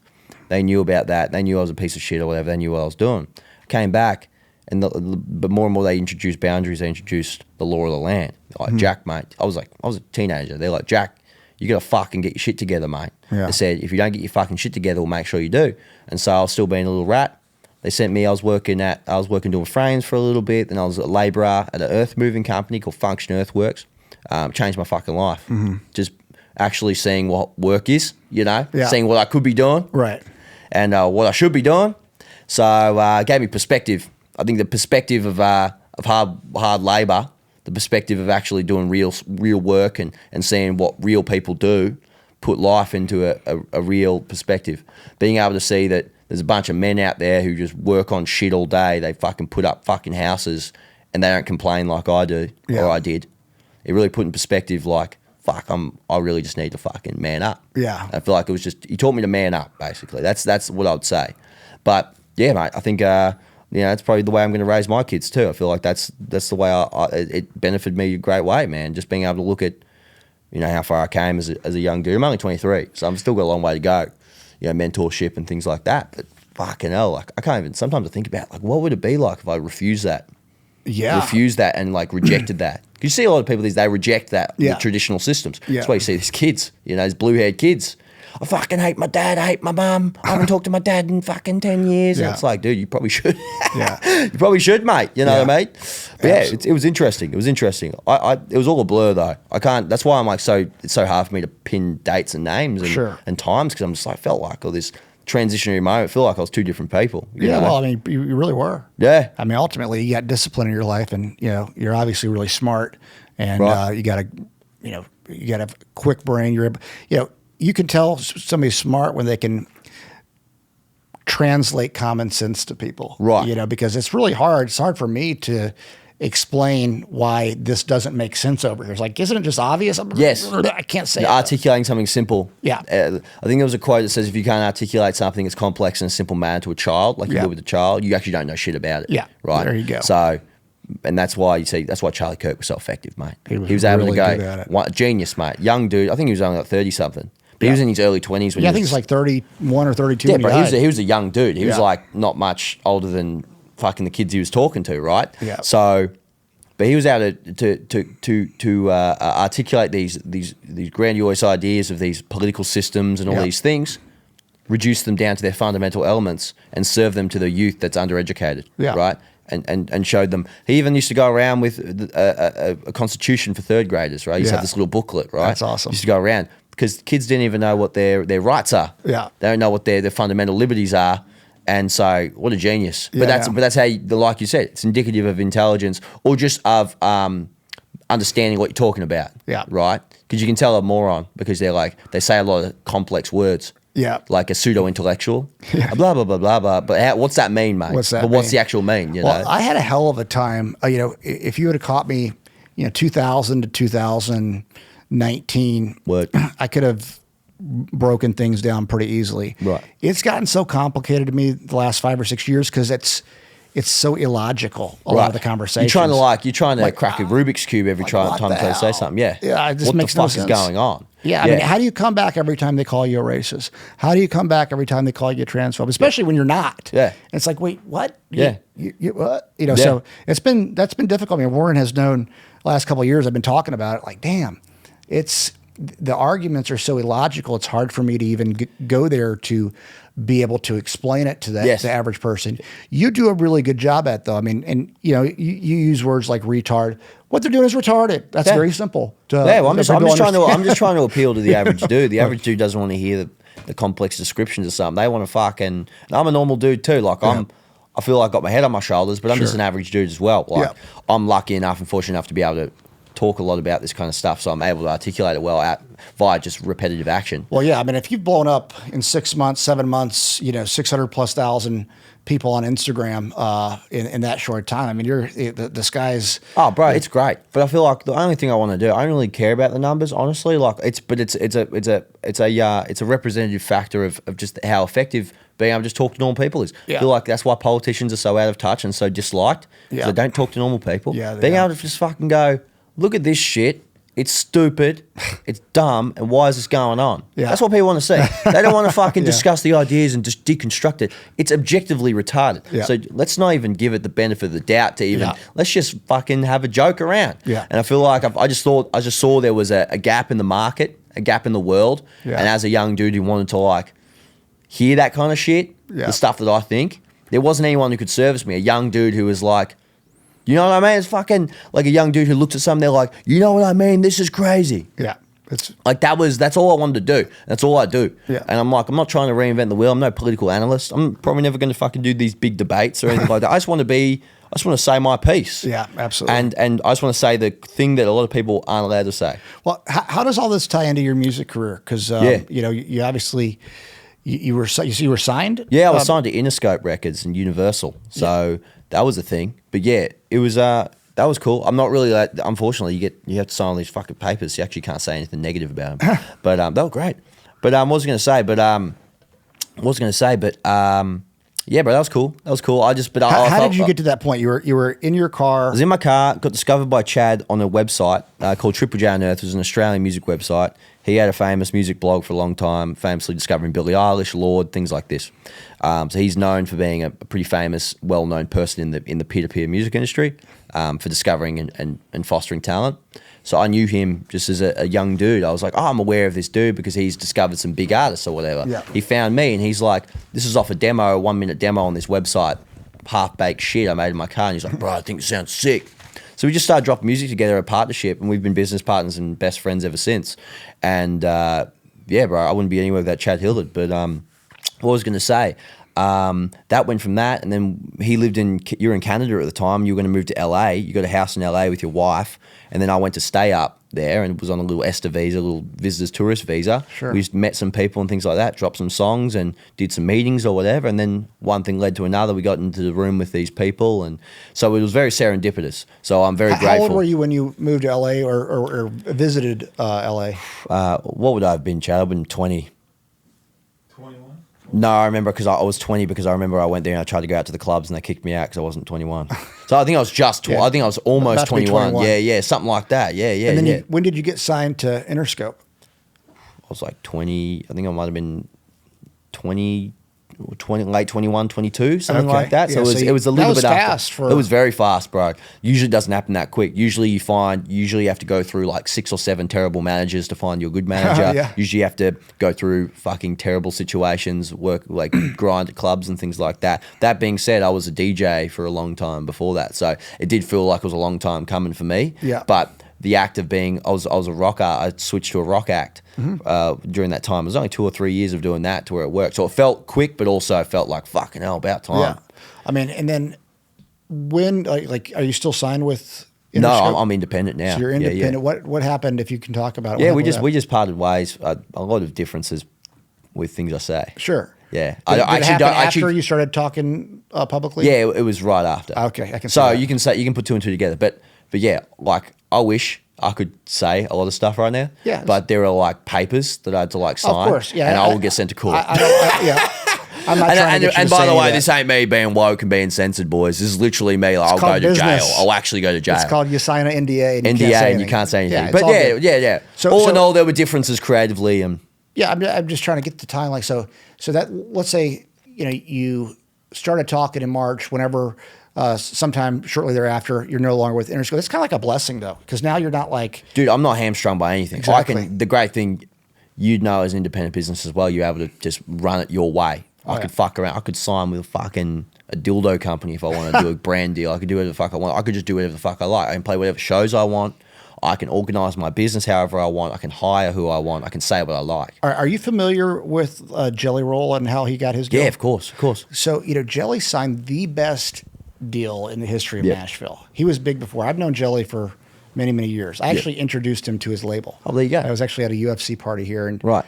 They knew about that. They knew I was a piece of shit or whatever. They knew what I was doing. Came back. But more and more they introduced boundaries. They introduced the law of the land. Like, Jack, mate, I was a teenager. They're like, Jack, you got to fucking get your shit together, mate. Yeah. They said, if you don't get your fucking shit together, we'll make sure you do. And so I was still being a little rat. They sent me, I was working doing frames for a little bit. Then I was a labourer at an earth moving company called Function Earthworks. Changed my fucking life. Just actually seeing what work is, you know, seeing what I could be doing. Right. And what I should be doing. So it gave me perspective. I think the perspective of hard labour, the perspective of actually doing real work and seeing what real people do, put life into a real perspective. Being able to see that there's a bunch of men out there who just work on shit all day. They fucking put up fucking houses and they don't complain like I do or I did. It really put in perspective like, fuck, I really just need to fucking man up. Yeah. I feel like it was just, he taught me to man up, basically. That's what I would say. But yeah, mate, I think that's probably the way I'm going to raise my kids too. I feel like that's the way it benefited me a great way, man. Just being able to look at, how far I came as a young dude. I'm only 23, so I've still got a long way to go. Mentorship and things like that. But fucking hell, like I can't even. Sometimes I think about like what would it be like if I refused that. Yeah. Refused that and like rejected that. You see a lot of people these days reject that the traditional systems. That's why you see these kids, these blue-haired kids. I fucking hate my dad. I hate my mum. I haven't talked to my dad in fucking 10 years. And it's like, dude, you probably should. You probably should, mate. You know what I mean? But it was interesting. It was interesting. It was all a blur though. I can't. That's why I'm like it's so hard for me to pin dates and names and times because I'm just like felt like all this transitionary moment. I feel like I was two different people. You know? Well, I mean, you really were. Yeah. I mean, ultimately, you got discipline in your life, and you're obviously really smart, and you got to have a quick brain. You can tell somebody's smart when they can translate common sense to people, right? Because it's really hard. It's hard for me to explain why this doesn't make sense over here. It's like, isn't it just obvious? Yes. I can't say it. Articulating something simple. Yeah. I think there was a quote that says, if you can't articulate something that's complex in a simple manner to a child, like you do with a child, you actually don't know shit about it. Yeah. Right. There you go. So, and that's why Charlie Kirk was so effective, mate. He was able really to go, genius, mate. Young dude. I think he was only like 30-something. But he was in his early 20s. I think he was like 31 or 32 Yeah, when but he was a young dude. He was like not much older than fucking the kids he was talking to, right? Yeah. So, but he was able to articulate these grandiose ideas of these political systems and all these things, reduce them down to their fundamental elements and serve them to the youth that's undereducated, right? And showed them. He even used to go around with a constitution for third graders, right? He used to have this little booklet, right? That's awesome. He used to go around. because kids didn't even know what their rights are. Yeah. They don't know what their fundamental liberties are. And so, what a genius! But that's how, like you said, it's indicative of intelligence or just of understanding what you're talking about. Yeah. Right? Because you can tell a moron because they say a lot of complex words. Yeah. Like a pseudo-intellectual. Yeah. Blah, blah, blah, blah, blah. But what's that mean, mate? What's that What's mean? the actual mean? You Well, know? I had a hell of a time. If you would have caught me, 2000 to 2019, I could have broken things down pretty easily. Right. It's gotten so complicated to me the last 5 or 6 years because it's so illogical. A lot of the conversations. You're trying to crack a Rubik's cube every time they say something. Yeah. Yeah. It just what makes the no fuck sense. is going on? Yeah. I mean, how do you come back every time they call you a racist? How do you come back every time they call you a transphobe? Especially when you're not. Yeah. And it's like, wait, what? Yeah. You what? So that's been difficult. I mean, Warren has known the last couple of years. I've been talking about it. Like, damn, the arguments are so illogical. It's hard for me to even go there to be able to explain it to the average person. You do a really good job at though. I mean, and you use words like retard. What they're doing is retarded. That's very simple. Well, I'm just trying to appeal to the average dude. The average dude doesn't want to hear the complex descriptions of something. They want to fucking. I'm a normal dude too. Like I feel like I got my head on my shoulders, but I'm just an average dude as well. Like I'm lucky enough and fortunate enough to be able to talk a lot about this kind of stuff, so I'm able to articulate it well via just repetitive action. Well, yeah, I mean, if you've blown up in 6 months, 7 months, 600,000+ people on Instagram in that short time, I mean, the sky's. Oh, bro, it's great, but I feel like the only thing I want to do, I don't really care about the numbers, honestly. Like it's a representative factor of just how effective being able to just talk to normal people is. Yeah. I feel like that's why politicians are so out of touch and so disliked. Yeah. They don't talk to normal people. Yeah, being able to just fucking go, look at this shit. It's stupid. It's dumb. And why is this going on? Yeah. That's what people want to see. They don't want to fucking discuss the ideas and just deconstruct it. It's objectively retarded. Yeah. So let's not even give it the benefit of the doubt to even, let's just fucking have a joke around. Yeah. And I feel like I just saw there was a gap in the market, a gap in the world. Yeah. And as a young dude who wanted to like hear that kind of shit, the stuff that I think, there wasn't anyone who could service me. A young dude who was like, you know what I mean? It's fucking like a young dude who looks at something, they're like, you know what I mean? This is crazy. Yeah. It's like that's all I wanted to do. That's all I do. Yeah. And I'm like, I'm not trying to reinvent the wheel. I'm no political analyst. I'm probably never going to fucking do these big debates or anything like that. I just want to say my piece. Yeah, absolutely. And I just want to say the thing that a lot of people aren't allowed to say. Well, how does all this tie into your music career? Because you obviously you were signed. Yeah, I was signed to Interscope Records and Universal. So that was a thing. But yeah, it was that was cool. I'm not really unfortunately you have to sign all these fucking papers. So you actually can't say anything negative about them. But they were great. But what was I going to say? Yeah, bro, that was cool. That was cool. How did you get to that point? You were in your car. I was in my car, got discovered by Chad on a website called Triple J on Earth. It was an Australian music website. He had a famous music blog for a long time, famously discovering Billie Eilish, Lorde, things like this. So he's known for being a pretty famous, well-known person in the peer-to-peer music industry for discovering and fostering talent. So I knew him just as a young dude. I was like, I'm aware of this dude because he's discovered some big artists or whatever. Yeah. He found me and he's like, this is off a 1-minute demo on this website, half-baked shit I made in my car. And he's like, bro, I think it sounds sick. So we just started dropping music together, a partnership, and we've been business partners and best friends ever since. And yeah, bro, I wouldn't be anywhere without Chad Hildred. But what I was going to say, that went from that, and then you were in Canada at the time. You were going to move to LA. You got a house in LA with your wife, and then I went to stay up there and was on a little ESTA visa, a little visitors tourist visa. Sure. We just met some people and things like that, dropped some songs and did some meetings or whatever, and then one thing led to another. We got into the room with these people, and so it was very serendipitous. So I'm very grateful. How old were you when you moved to LA or visited LA? What would I have been, Chad? I've been 20. 21? No, I remember because I was 20 because I remember I went there and I tried to go out to the clubs and they kicked me out because I wasn't 21. So I think I was just, I think I was almost 21. Yeah, something like that. Yeah. And then when did you get signed to Interscope? I was like 20, I think I might have been 20, late 21, 22, something like that. So it was a little bit after. It was very fast, bro. Usually it doesn't happen that quick. Usually you have to go through like 6 or 7 terrible managers to find your good manager. Yeah. Usually you have to go through fucking terrible situations, work like grind at clubs and things like that. That being said, I was a DJ for a long time before that. So it did feel like it was a long time coming for me. Yeah. But the act of being, I was a rocker. I switched to a rock act during that time. It was only 2 or 3 years of doing that to where it worked. So it felt quick, but also felt like fucking hell, about time. Yeah. I mean, and then when, like, are you still signed with? No, I'm independent now. So you're independent. Yeah. What happened, if you can talk about it? Yeah, we just parted ways. A lot of differences with things I say. Sure. Yeah. Did it happen after you started talking publicly? Yeah, it was right after. Okay, I can. So you can put two and two together, but yeah, like I wish I could say a lot of stuff right now. Yeah. But there are like papers that I had to like sign. Of course, yeah. And I will get sent to court. Yeah. I'm not trying to get you and to by say the way, that. this ain't me being woke and being censored, boys. This is literally me. Like, I'll go to business. jail. I'll actually go to jail. It's called you sign an NDA and you can't say anything. Yeah, but yeah. So all in all, there were differences creatively and. Yeah, I'm just trying to get the time. Like, so that, let's say, you started talking in March, whenever, sometime shortly thereafter, you're no longer with Interscope. It's kind of like a blessing, though, because now you're not like. Dude, I'm not hamstrung by anything. Exactly. The great thing, as independent business as well, you're able to just run it your way. I could fuck around. I could sign with a dildo company if I want to do a brand deal. I could do whatever the fuck I want. I could just do whatever the fuck I like. I can play whatever shows I want. I can organize my business however I want. I can hire who I want. I can say what I like. Are you familiar with Jelly Roll and how he got his deal? Yeah, of course. So, Jelly signed the best deal in the history of Nashville. He was big before. I've known Jelly for many, many years. I actually introduced him to his label. Oh, there you go. I was actually at a UFC party here. And right.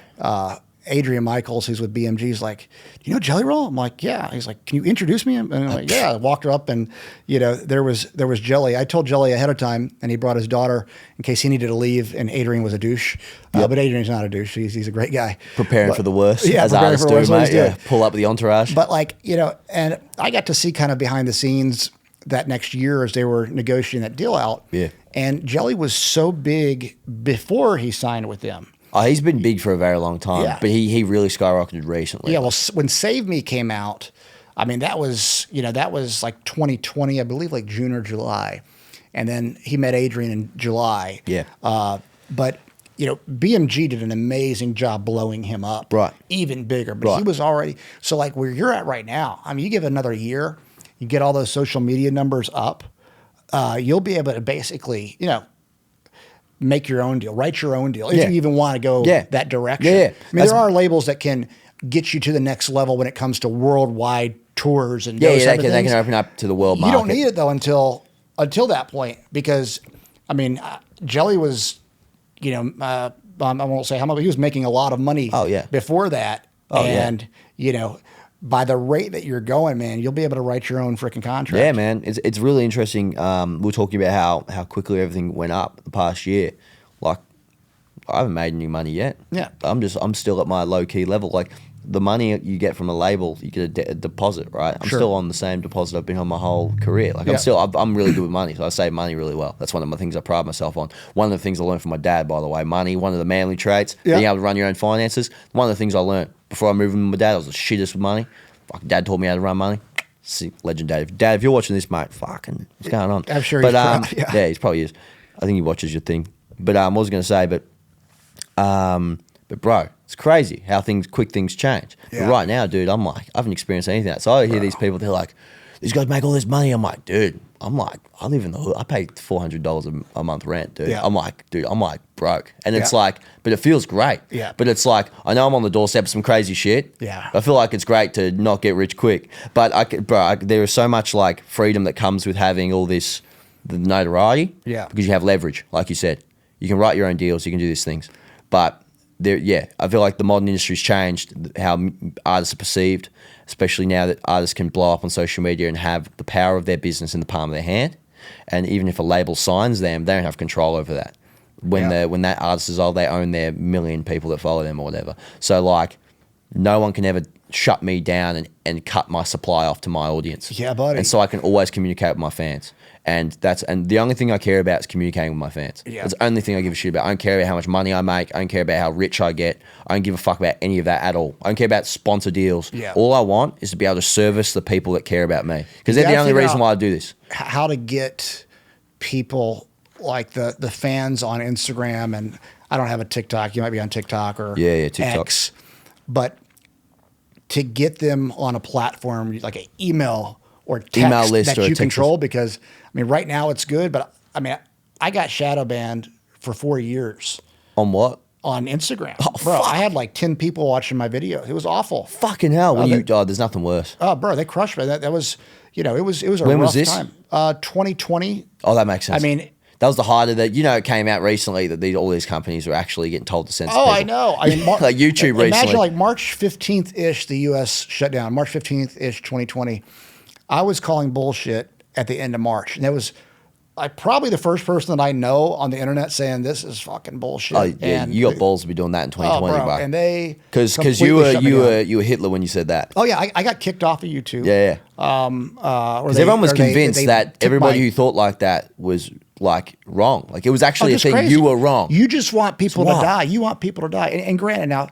Adrian Michaels, who's with BMG, is like, "Do you know Jelly Roll?" I'm like, "Yeah." He's like, "Can you introduce me?" And I'm like, "Yeah." I walked her up, and there was Jelly. I told Jelly ahead of time, and he brought his daughter in case he needed to leave. And Adrian was a douche, but Adrian's not a douche. He's a great guy. Preparing for the worst, as preparing artists for the do, worst, mate. Yeah, pull up the entourage. But and I got to see kind of behind the scenes that next year as they were negotiating that deal out. Yeah. And Jelly was so big before he signed with them. Oh, he's been big for a very long time, but he really skyrocketed recently. Yeah, well, when Save Me came out, I mean, that was like 2020, I believe, like June or July. And then he met Adrian in July. Yeah. But, BMG did an amazing job blowing him up. Right. Even bigger. But he was already, so like where you're at right now, I mean, you give it another year, you get all those social media numbers up, you'll be able to basically, make your own deal, write your own deal, if you even want to go that direction. Yeah. I mean, there are labels that can get you to the next level when it comes to worldwide tours and they can open up to the world market. You don't need it though until that point, because I mean, Jelly was, I won't say how much, but he was making a lot of money. Before that, by the rate that you're going, man, you'll be able to write your own freaking contract. Yeah, man. It's really interesting. We were talking about how quickly everything went up the past year. Like, I haven't made any money yet. Yeah. I'm still at my low key level. Like, the money you get from a label, you get a deposit, right? I'm still on the same deposit I've been on my whole career. Like, I'm really good with money, so I save money really well. That's one of my things I pride myself on. One of the things I learned from my dad, by the way, money, one of the manly traits, being able to run your own finances. One of the things I learned before I moved in with my dad, I was the shittest with money. Fucking dad taught me how to run money. Legend Dad. Dad, if you're watching this, mate, fucking, what's going on? I'm sure he's proud. Yeah, he probably is. I think he watches your thing. But what was I going to say? But bro, it's crazy how quick things change. Yeah. But right now, dude, I'm like, I haven't experienced anything. So I hear these people, they're like, these guys make all this money. I'm like, dude, I live in the hood. I pay $400 a month rent, dude. Yeah. I'm like, broke. And it's like, but it feels great. Yeah. But it's like, I know I'm on the doorstep of some crazy shit. Yeah. I feel like it's great to not get rich quick. But there is so much like freedom that comes with having all this, the notoriety. Yeah. Because you have leverage, like you said. You can write your own deals. You can do these things. But I feel like the modern industry's changed how artists are perceived, especially now that artists can blow up on social media and have the power of their business in the palm of their hand. And even if a label signs them, they don't have control over that. When that artist is old, they own their million people that follow them or whatever. So like, no one can ever shut me down and cut my supply off to my audience. Yeah, buddy. And so I can always communicate with my fans. And the only thing I care about is communicating with my fans. Yeah. That's the only thing I give a shit about. I don't care about how much money I make. I don't care about how rich I get. I don't give a fuck about any of that at all. I don't care about sponsor deals. Yeah. All I want is to be able to service the people that care about me. Because they're the only reason why I do this. How to get people like the fans on Instagram, and I don't have a TikTok. You might be on TikTok or TikTok. X. But to get them on a platform like an email or text Email list that or a you text control, list. because I mean, right now it's good, but I mean, I got shadow banned for 4 years On what? on Instagram. Oh, bro, fuck. I had like 10 people watching my videos. It was awful. Fucking hell. There's nothing worse. Oh, bro, they crushed me. That was, it was a When rough was this? time. 2020. Oh, that makes sense. I mean, that was the height of that. It came out recently that all these companies were actually getting told to censor oh, people. I know. I mean, Like YouTube recently. Imagine like March 15th-ish, the U.S. shut down. March 15th-ish, 2020. I was calling bullshit at the end of March. And that was probably the first person that I know on the internet saying this is fucking bullshit. Oh, yeah, and you got balls to be doing that in 2020, bro. bro. And they Because completely you were Hitler when you said that. Oh yeah, I got kicked off of YouTube. Yeah. Because everyone was convinced that everybody who thought like that was like wrong. Like it was actually a thing. Crazy. You were wrong. You just want people to It's wild. die. You want people to die. And granted, now,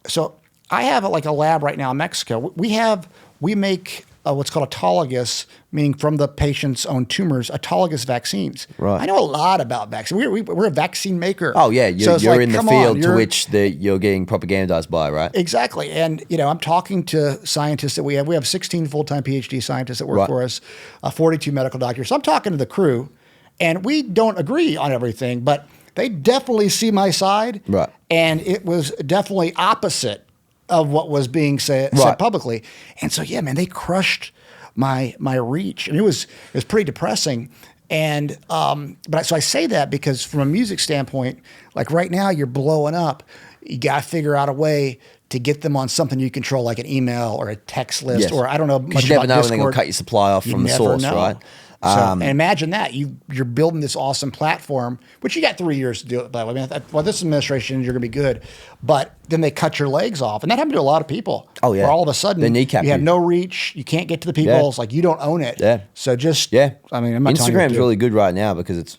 so I have like a lab right now in Mexico. We make what's called autologous, meaning from the patient's own tumors, autologous vaccines. Right. I know a lot about vaccines. We're a vaccine maker. Oh yeah, So it's you're like, in the come field on, to which you're getting propagandized by, right? Exactly. And, I'm talking to scientists that we have. We have 16 full-time PhD scientists that work Right. for us, 42 medical doctors. So I'm talking to the crew, and we don't agree on everything, but they definitely see my side. Right. And it was definitely opposite of what was being said Right. publicly. And so, yeah, man, they crushed my reach. And it was pretty depressing. And so I say that because from a music standpoint, like right now you're blowing up. You got to figure out a way to get them on something you control, like an email or a text list, Yes. or I don't know much You never about know when Discord. they're going to cut your supply off You from the never source, know. right? So, and imagine that you're building this awesome platform, which you got 3 years to do it. But I mean, this administration, you're going to be good. But then they cut your legs off, and that happened to a lot of people. Oh, yeah. Where all of a sudden They kneecap you have you. no reach, you can't get to the people. Yeah. It's like you don't own it. Yeah. So just Yeah. I mean, I'm not telling you what to Instagram's do. really good right now because it's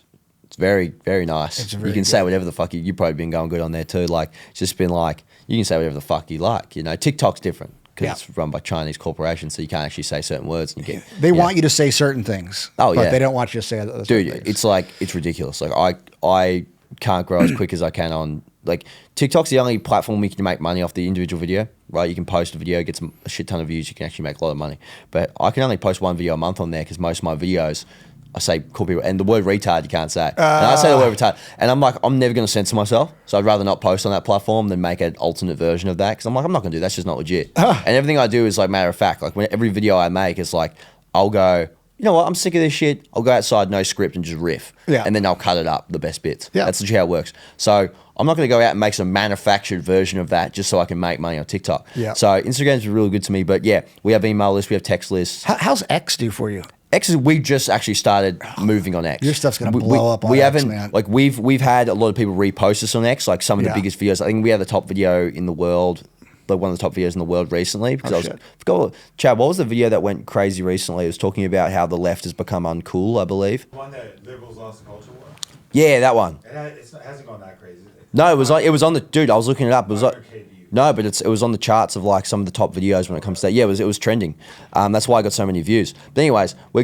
very, very nice. It's You very can say good. whatever the fuck you've probably been going good on there too. Like it's just been like you can say whatever the fuck you like. TikTok's different because Yeah. it's run by Chinese corporations, so you can't actually say certain words. And you get They want you to say certain things. Oh, but yeah. they don't want you to say other Dude, things. it's ridiculous. Like I can't grow as quick as I can on like TikTok's the only platform we can make money off the individual video, right? You can post a video, get a shit ton of views, you can actually make a lot of money. But I can only post one video a month on there because most of my videos I say cool people, and the word retard you can't say. And I say the word retard, and I'm like, I'm never going to censor myself, so I'd rather not post on that platform than make an alternate version of that, because I'm like, I'm not going to do that. That's just not legit. And everything I do is like matter of fact. Like when every video I make is like, I'll go, you know what, I'm sick of this shit. I'll go outside, no script, and just riff. Yeah. And then I'll cut it up, the best bits. Yeah. That's literally how it works. So I'm not going to go out and make some manufactured version of that just so I can make money on TikTok. Yeah. So Instagram's really good to me, but yeah, we have email lists, we have text lists. How's X do for you? X is we just actually started moving on X. Your stuff's gonna blow up on we X, haven't, man. Like we've had a lot of people repost us on X, like some of the Yeah. biggest videos. I think we had the top video in the world, like one of the top videos in the world recently. Because shit. Chad, what was the video that went crazy recently? It was talking about how the left has become uncool, I believe. One that liberals lost the culture war. Yeah, that one. It hasn't gone that crazy. No, it was on the dude. I was looking it up. It was like 500K views. no, but it was on the charts of like some of the top videos when it comes to that. Yeah, it was trending. That's why I got so many views. But anyways, we're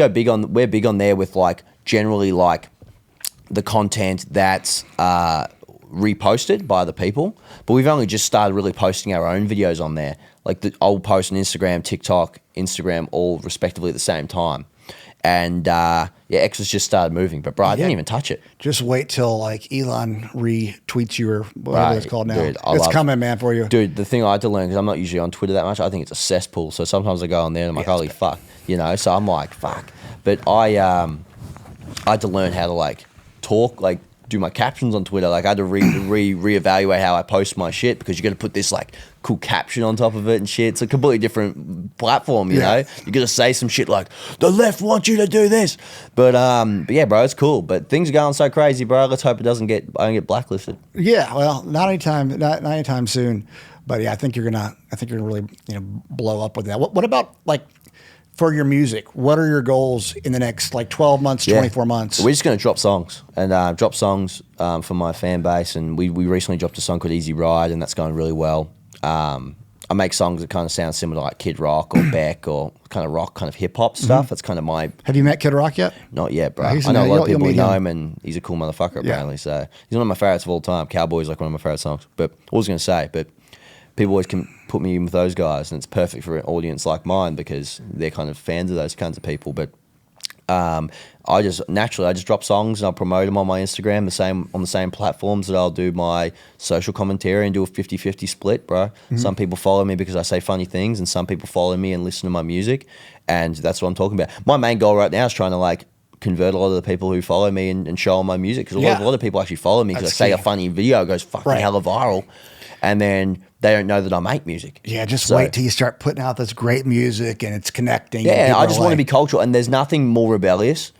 big on there with like generally like the content that's reposted by the people. But we've only just started really posting our own videos on there. Like I'll post on Instagram, TikTok, Instagram, all respectively at the same time. And X has just started moving, but bro, I didn't even touch it. Just wait till like Elon retweets you or whatever Right, it's called now. dude, It's coming, man, for you. Dude, the thing I had to learn, because I'm not usually on Twitter that much, I think it's a cesspool. So sometimes I go on there and I'm like, holy fuck, so I'm like, fuck. But I had to learn how to like talk, like do my captions on Twitter. Like I had to reevaluate how I post my shit, because you got to put this like cool caption on top of it and shit. It's a completely different platform, you know. You got to say some shit like the left wants you to do this. But yeah, bro, it's cool. But things are going so crazy, bro. Let's hope I don't get blacklisted. Yeah, well, not anytime soon. But yeah, I think you're gonna really blow up with that. What about like for your music? What are your goals in the next like 12 months, 24 months? We're just going to drop songs for my fan base. And we recently dropped a song called Easy Ride, and that's going really well. I make songs that kind of sound similar to like Kid Rock or Beck or kind of rock, kind of hip hop stuff. That's kind of my... Have you met Kid Rock yet? Not yet, bro. He's I know a lot you'll of people meet know him. him, and he's a cool motherfucker apparently. So he's one of my favorites of all time. Cowboy's like one of my favorite songs. But what was I going to say? But people always can put me in with those guys, and it's perfect for an audience like mine because they're kind of fans of those kinds of people. But I just drop songs and I'll promote them on my Instagram, on the same platforms that I'll do my social commentary and do a 50-50 split, bro. Mm-hmm. Some people follow me because I say funny things, and some people follow me and listen to my music, and that's what I'm talking about. My main goal right now is trying to like convert a lot of the people who follow me and show them my music, because a lot of people actually follow me because I say a funny video goes fucking hella viral, and then they don't know that I make music. Yeah, just wait till you start putting out this great music and it's connecting. Yeah, I just want to be cultural, and there's nothing more rebellious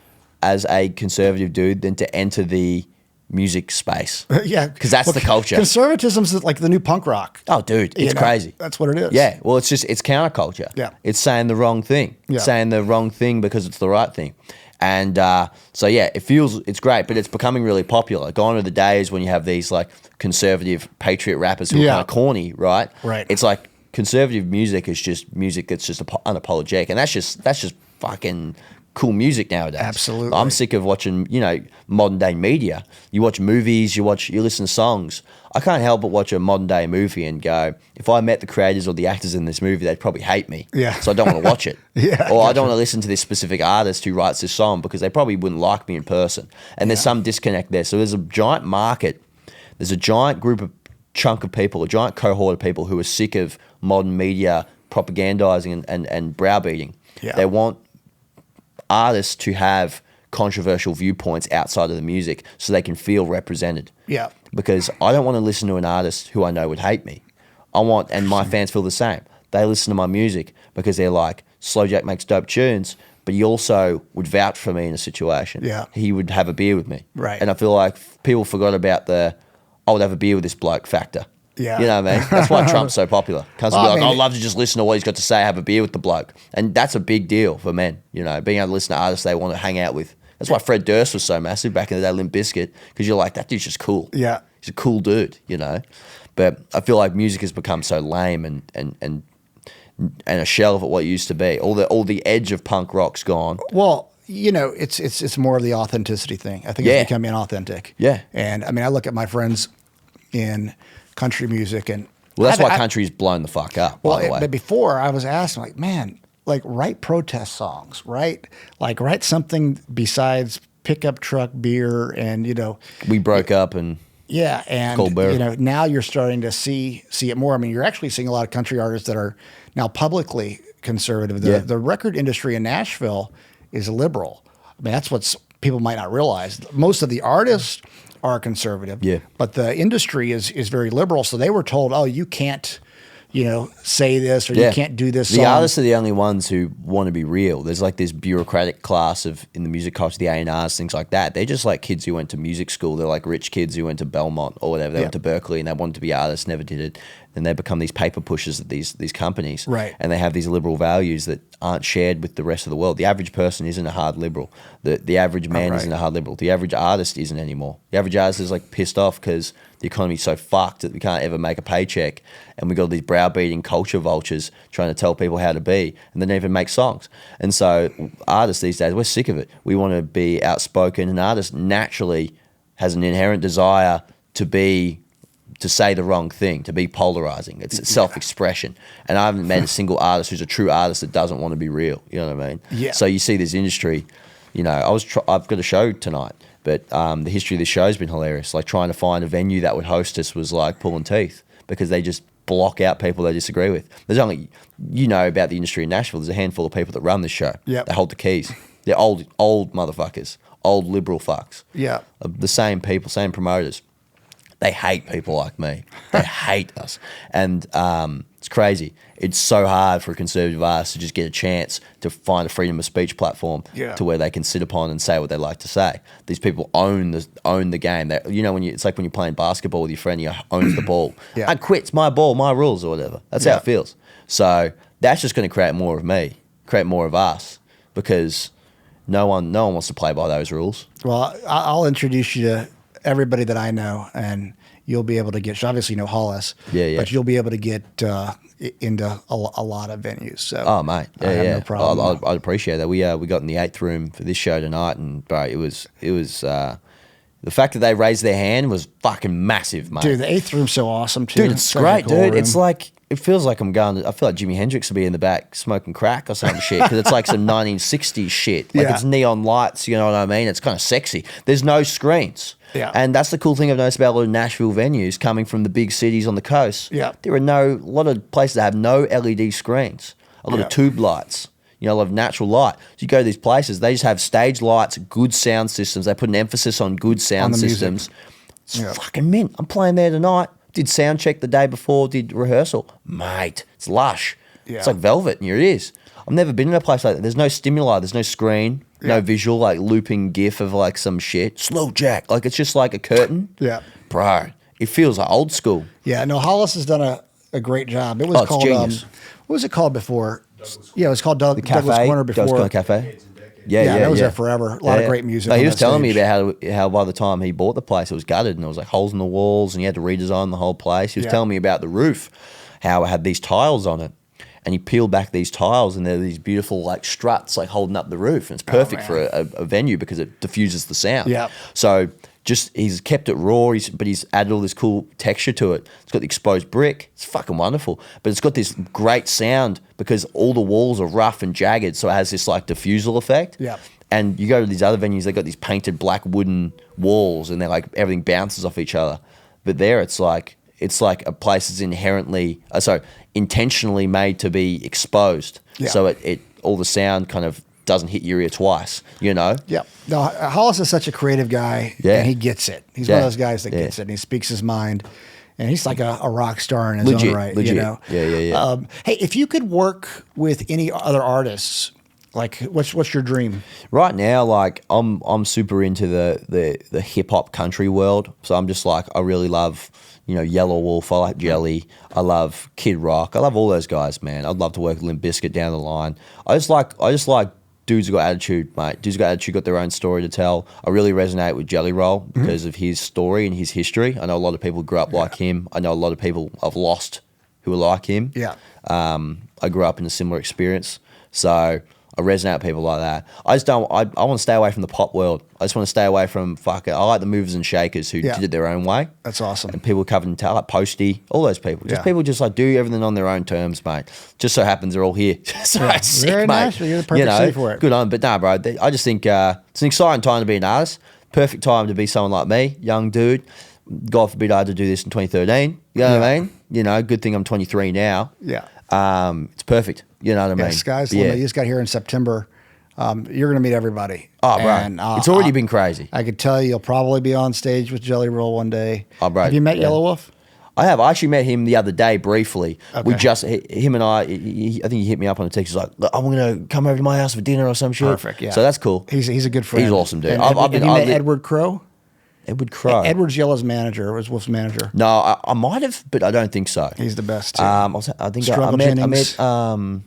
as a conservative dude than to enter the music space. Yeah. Because that's the culture. Conservatism's like the new punk rock. Oh, dude, it's crazy. That's what it is. Yeah, well, it's counterculture. Yeah. It's saying the wrong thing. Yeah. Saying the wrong thing because it's the right thing. And so, yeah, it's great, but it's becoming really popular. Gone are the days when you have these like conservative patriot rappers who are kind of corny, right? Right. It's like conservative music is just music that's just unapologetic. And that's just fucking cool music nowadays. Absolutely. I'm sick of watching, modern day media. You watch movies, you listen to songs. I can't help but watch a modern day movie and go, if I met the creators or the actors in this movie, they'd probably hate me. Yeah. So I don't want to watch it. Yeah. Or I don't want to listen to this specific artist who writes this song because they probably wouldn't like me in person. And there's some disconnect there. So there's a giant market. There's a giant chunk of people, a giant cohort of people who are sick of modern media propagandizing and browbeating. Yeah. They want artists to have controversial viewpoints outside of the music so they can feel represented. Yeah. Because I don't want to listen to an artist who I know would hate me. And my fans feel the same. They listen to my music because they're like, SLOE JACK makes dope tunes, but he also would vouch for me in a situation. Yeah. He would have a beer with me. Right. And I feel like people forgot about I would have a beer with this bloke factor. Yeah. You know what I mean? That's why Trump's so popular. Cunts will be like, I'd love to just listen to what he's got to say, have a beer with the bloke. And that's a big deal for men, being able to listen to artists they want to hang out with. That's why Fred Durst was so massive back in the day, Limp Bizkit, because you're like, that dude's just cool. Yeah. He's a cool dude, But I feel like music has become so lame and a shell of what it used to be. All the edge of punk rock's gone. Well, it's more of the authenticity thing. I think it's becoming inauthentic. Yeah. And I mean, I look at my friends in country music, and that's why country's blown the fuck up, by the way. But before I was asking, like, man, like write protest songs, right? Like write something besides pickup truck beer and we broke up and and now you're starting to see it more. I mean, you're actually seeing a lot of country artists that are now publicly conservative. The record industry in Nashville is liberal. I mean, that's what people might not realize. Most of the artists are conservative, but the industry is very liberal. So they were told, oh, you can't say this, or you can't do this song. The artists are the only ones who want to be real. There's like this bureaucratic class in the music culture, the A&Rs, things like that. They're just like kids who went to music school. They're like rich kids who went to Belmont or whatever. They went to Berkeley and they wanted to be artists, never did it. And they become these paper pushers at these companies. Right. And they have these liberal values that aren't shared with the rest of the world. The average person isn't a hard liberal. The average man isn't a hard liberal. The average artist isn't anymore. The average artist is like pissed off because the economy's so fucked that we can't ever make a paycheck, and we got these browbeating culture vultures trying to tell people how to be, and they don't even make songs. And so artists these days, we're sick of it. We want to be outspoken. An artist naturally has an inherent desire to say the wrong thing, to be polarizing. It's self-expression. And I haven't met a single artist who's a true artist that doesn't want to be real. You know what I mean? Yeah. So you see this industry, I've got a show tonight, but the history of this show has been hilarious. Like trying to find a venue that would host us was like pulling teeth because they just block out people they disagree with. There's only, about the industry in Nashville, there's a handful of people that run this show. Yep. They hold the keys. They're old motherfuckers, old liberal fucks. Yeah. The same people, same promoters. They hate people like me. They hate us. And it's crazy. It's so hard for a conservative artist to just get a chance to find a freedom of speech platform to where they can sit upon and say what they like to say. These people own the game. It's like when you're playing basketball with your friend, you own the ball. I quit. It's my ball, my rules or whatever. That's how it feels. So that's just going to create more of me, create more of us, because no one wants to play by those rules. Well, I'll introduce you to everybody that I know, and you'll be able to get, obviously you know Hollis, but you'll be able to get into a lot of venues. So oh mate, I have no problem. I'd appreciate that. We got in the 8th room for this show tonight, and bro, it was the fact that they raised their hand was fucking massive, mate. Dude, the 8th room's so awesome too. Dude, it's great, dude. It's like it feels like I'm going. I feel like Jimi Hendrix will be in the back smoking crack or some shit because it's like some 1960s shit. Like it's neon lights. You know what I mean? It's kind of sexy. There's no screens. Yeah. And that's the cool thing I've noticed about a lot of Nashville venues coming from the big cities on the coast. Yeah. There are a lot of places that have no LED screens, a lot of tube lights, a lot of natural light. So you go to these places, they just have stage lights, good sound systems. They put an emphasis on good sound systems. It's fucking mint. I'm playing there tonight. Did sound check the day before, did rehearsal. Mate, it's lush. Yeah. It's like velvet, and here it is. I've never been in a place like that. There's no stimuli, there's no screen. No visual, like looping gif of like some shit. SLOE JACK. Like it's just like a curtain. Yeah. Bro, it feels like old school. Yeah, no, Hollis has done a great job. It was called, genius. What was it called before? Yeah, it was called Douglas Corner before. Douglas Corner Cafe. Yeah, that was there forever. A lot of great music. No, he was telling me about how by the time he bought the place, it was gutted and there was like holes in the walls and he had to redesign the whole place. He was telling me about the roof, how it had these tiles on it. And he peeled back these tiles and there are these beautiful like struts like holding up the roof. And it's perfect for a venue because it diffuses the sound. Yeah. So he's kept it raw, but he's added all this cool texture to it. It's got the exposed brick. It's fucking wonderful. But it's got this great sound because all the walls are rough and jagged. So it has this like diffusal effect. Yeah. And you go to these other venues, they've got these painted black wooden walls and they're like everything bounces off each other. But there it's like a place that's intentionally made to be exposed. Yeah. So it all the sound kind of doesn't hit your ear twice, Yeah. No, Hollis is such a creative guy, and he gets it. He's one of those guys that gets it, and he speaks his mind, and he's like a rock star in his own right. Legit. Yeah. Hey, if you could work with any other artists, like what's your dream? Right now, like I'm super into the hip hop country world. So I'm just like I really love Yellow Wolf. I like Jelly. I love Kid Rock. I love all those guys, man. I'd love to work with Limp Bizkit down the line. I just like dudes who got attitude, mate. Dudes who got attitude, got their own story to tell. I really resonate with Jelly Roll because of his story and his history. I know a lot of people grew up like him. I know a lot of people I've lost who are like him. Yeah. I grew up in a similar experience. So I resonate with people like that. I just don't. I want to stay away from the pop world. I just want to stay away from I like the movers and shakers who did it their own way. That's awesome. And people covered in talent, like Posty, all those people. Just people just like do everything on their own terms, mate. Just so happens they're all here. So sick, very mate. nice. You're the perfect seat for it. Good on, but nah, bro. I just think it's an exciting time to be an artist. Perfect time to be someone like me, young dude. God forbid I had to do this in 2013. You know what I mean? Good thing I'm 23 now. Yeah. It's perfect. You know what I mean? Yeah, sky's the limit. You just got here in September. You're going to meet everybody. Oh, bro. And, it's already been crazy. I could tell you'll probably be on stage with Jelly Roll one day. Oh, bro. Have you met Yellow Wolf? I have. I actually met him the other day briefly. Okay. Him and I think he hit me up on a text. He's like, I'm going to come over to my house for dinner or some shit. Perfect, yeah. So that's cool. He's a good friend. He's awesome, dude. Have you met Edward Crow? Edward Crow. Edward's Yellow's manager, was Wolf's manager. No, I might have, but I don't think so. He's the best, too. I think I met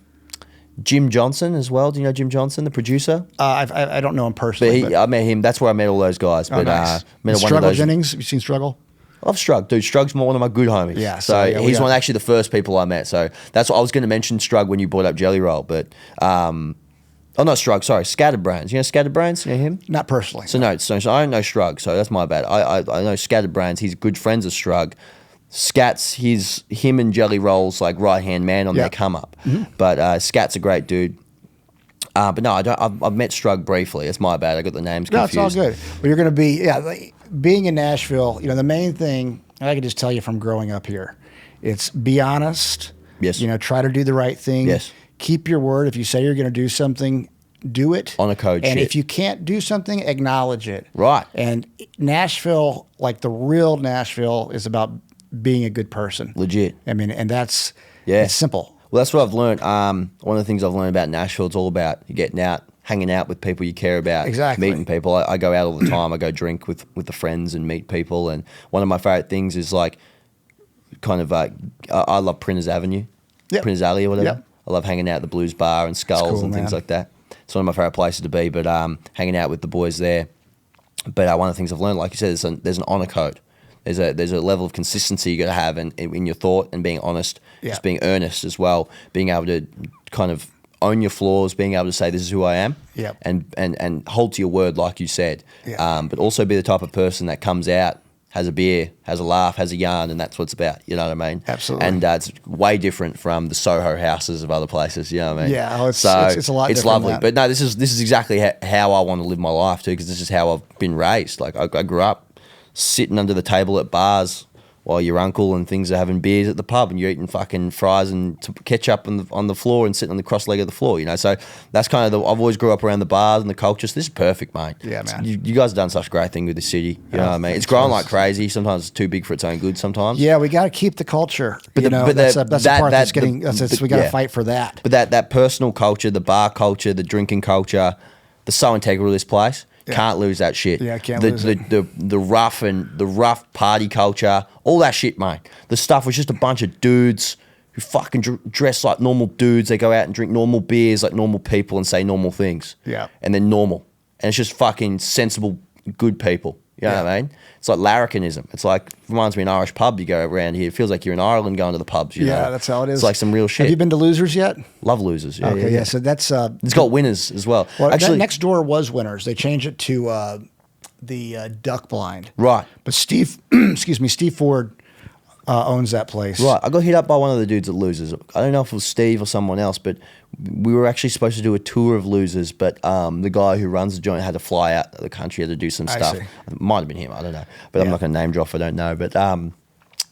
Jim Johnson as well. Do you know Jim Johnson, the producer? I don't know him personally. But I met him. That's where I met all those guys. Oh, nice. Struggle Jennings? Have you seen Struggle? I love Strug. Dude, Strug's one of my good homies. Yeah. So he's one actually the first people I met. So that's what I was going to mention Strug when you brought up Jelly Roll. But, not Strug, sorry, Scatterbrains. You know Scatterbrains? You know him? Not personally. So I don't know Strug. So that's my bad. I know Scatterbrains. He's good friends of Strug. Scat's him and Jelly Roll's like right hand man on their come up, but Scat's a great dude. But no, I don't. I've met Strug briefly. It's my bad. I got the names confused. No, it's all good. Well, you're going to be being in Nashville. The main thing I can just tell you from growing up here, it's be honest. Yes. Try to do the right thing. Yes. Keep your word. If you say you're going to do something, do it. On a code And shit. if you can't do something, acknowledge it. Right. And Nashville, like the real Nashville, is about being a good person. Legit. I mean, and it's simple. Well, that's what I've learned. One of the things I've learned about Nashville, it's all about you getting out, hanging out with people you care about. Exactly. Meeting people. I go out all the time. I go drink with the friends and meet people. And one of my favorite things is like kind of I love Printers Avenue, Printers Alley or whatever. Yep. I love hanging out at the Blues Bar and Skulls cool, and things man. like that. It's one of my favorite places to be, but hanging out with the boys there. But one of the things I've learned, like you said, there's an honor code. There's a level of consistency you got to have in your thought and being honest, just being earnest as well, being able to kind of own your flaws, being able to say this is who I am, and hold to your word like you said, but also be the type of person that comes out has a beer, has a laugh, has a yarn, and that's what it's about. You know what I mean? Absolutely. And it's way different from the Soho houses of other places. You know what I mean? Yeah, it's a lot. It's different lovely. than that. But no, this is exactly how I want to live my life too, because this is how I've been raised. Like I grew up sitting under the table at bars while your uncle and things are having beers at the pub, and you're eating fucking fries and ketchup on the floor and sitting on the cross leg of the floor, you know. So that's kind of I've always grew up around the bars and the culture. So this is perfect, mate. Yeah, man. You guys have done such a great thing with the city. You know what I mean? It's growing like crazy. Sometimes it's too big for its own good. Sometimes. Yeah, we got to keep the culture. But that's the part that's getting. We got to fight for that. But that personal culture, the bar culture, the drinking culture, they're so integral to this place. Yeah. Can't lose that shit. Yeah, can't lose it. The rough party culture, all that shit, mate. The stuff was just a bunch of dudes who fucking dress like normal dudes. They go out and drink normal beers like normal people and say normal things. Yeah. And they're normal. And it's just fucking sensible, good people. You know what I mean? It's like larrikinism. It's like, reminds me of an Irish pub you go around here. It feels like you're in Ireland going to the pubs, you know? Yeah, that's how it is. It's like some real shit. Have you been to Losers yet? Love Losers, yeah. Okay, yeah. So that's... it's got Winners as well. Actually, next door was Winners. They changed it to the Duck Blind. Right. But Steve Ford owns that place. Right. I got hit up by one of the dudes at Losers. I don't know if it was Steve or someone else, but we were actually supposed to do a tour of Losers, but the guy who runs the joint had to fly out of the country, had to do some stuff. It might have been him, I don't know. But I'm not going to name drop if I don't know. But I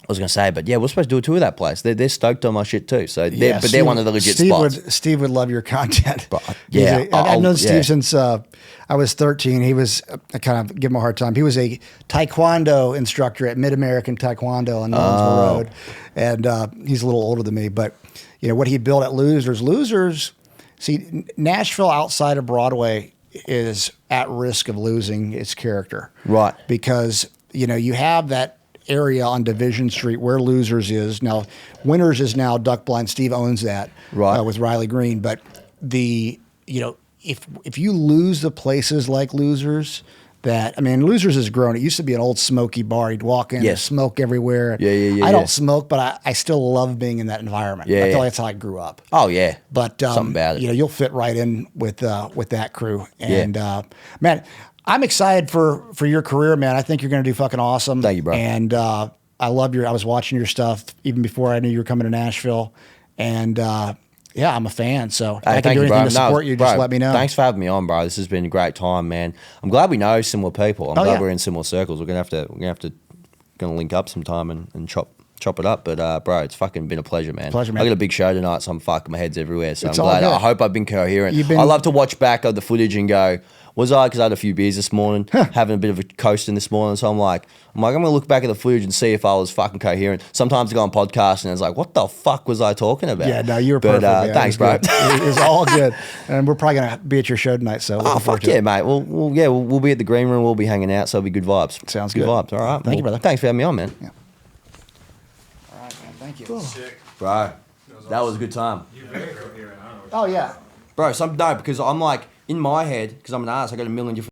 was going to say, but yeah, we're supposed to do a tour of that place. They're stoked on my shit too. So they're one of the legit spots. Steve would love your content. But, yeah. I've known Steve since I was 13. He was, I kind of give him a hard time. He was a Taekwondo instructor at Mid-American Taekwondo on Nolensville Road. And he's a little older than me, but you know what he built at Losers, see, Nashville outside of Broadway is at risk of losing its character. Right. Because, you know, you have that area on Division Street where Losers is. Now, Winners is now Duck Blind. Steve owns that with Riley Green. But if you lose the places like Losers, Losers has grown. It used to be an old smoky bar. You'd walk in, smoke everywhere. Yeah. I don't smoke, but I still love being in that environment. I feel like that's how I grew up. Oh yeah, but something about it. You know, you'll fit right in with that crew. And man, I'm excited for your career, man. I think you're going to do fucking awesome. Thank you, bro. And I was watching your stuff even before I knew you were coming to Nashville. And yeah, I'm a fan. So if I can do anything to support you, just let me know. Thanks for having me on, bro. This has been a great time, man. I'm glad we know similar people. I'm glad we're in similar circles. We're gonna have to link up sometime and chop it up. But bro, it's fucking been a pleasure, man. Pleasure, man. I got a big show tonight, so my head's everywhere. So It's I'm all glad. good. I hope I've been coherent. I love to watch back of the footage and go, was I? Because I had a few beers this morning, having a bit of a coasting this morning. So I'm like, I'm going to look back at the footage and see if I was fucking coherent. Sometimes I go on podcasts and it's like, what the fuck was I talking about? Yeah, no, you were perfect. Man. Thanks, bro. It was all good. And we're probably going to be at your show tonight. So fuck yeah, mate. We'll be at the green room. We'll be hanging out. So it'll be good vibes. Sounds good. Good vibes. All right. Thank you, brother. Thanks for having me on, man. Yeah. All right, man. Thank you. Cool. Sick. Bro, that was a good time. You're very coherent. I don't know what Oh, yeah. Bro, because I'm like, in my head, because I'm an artist, I got a million different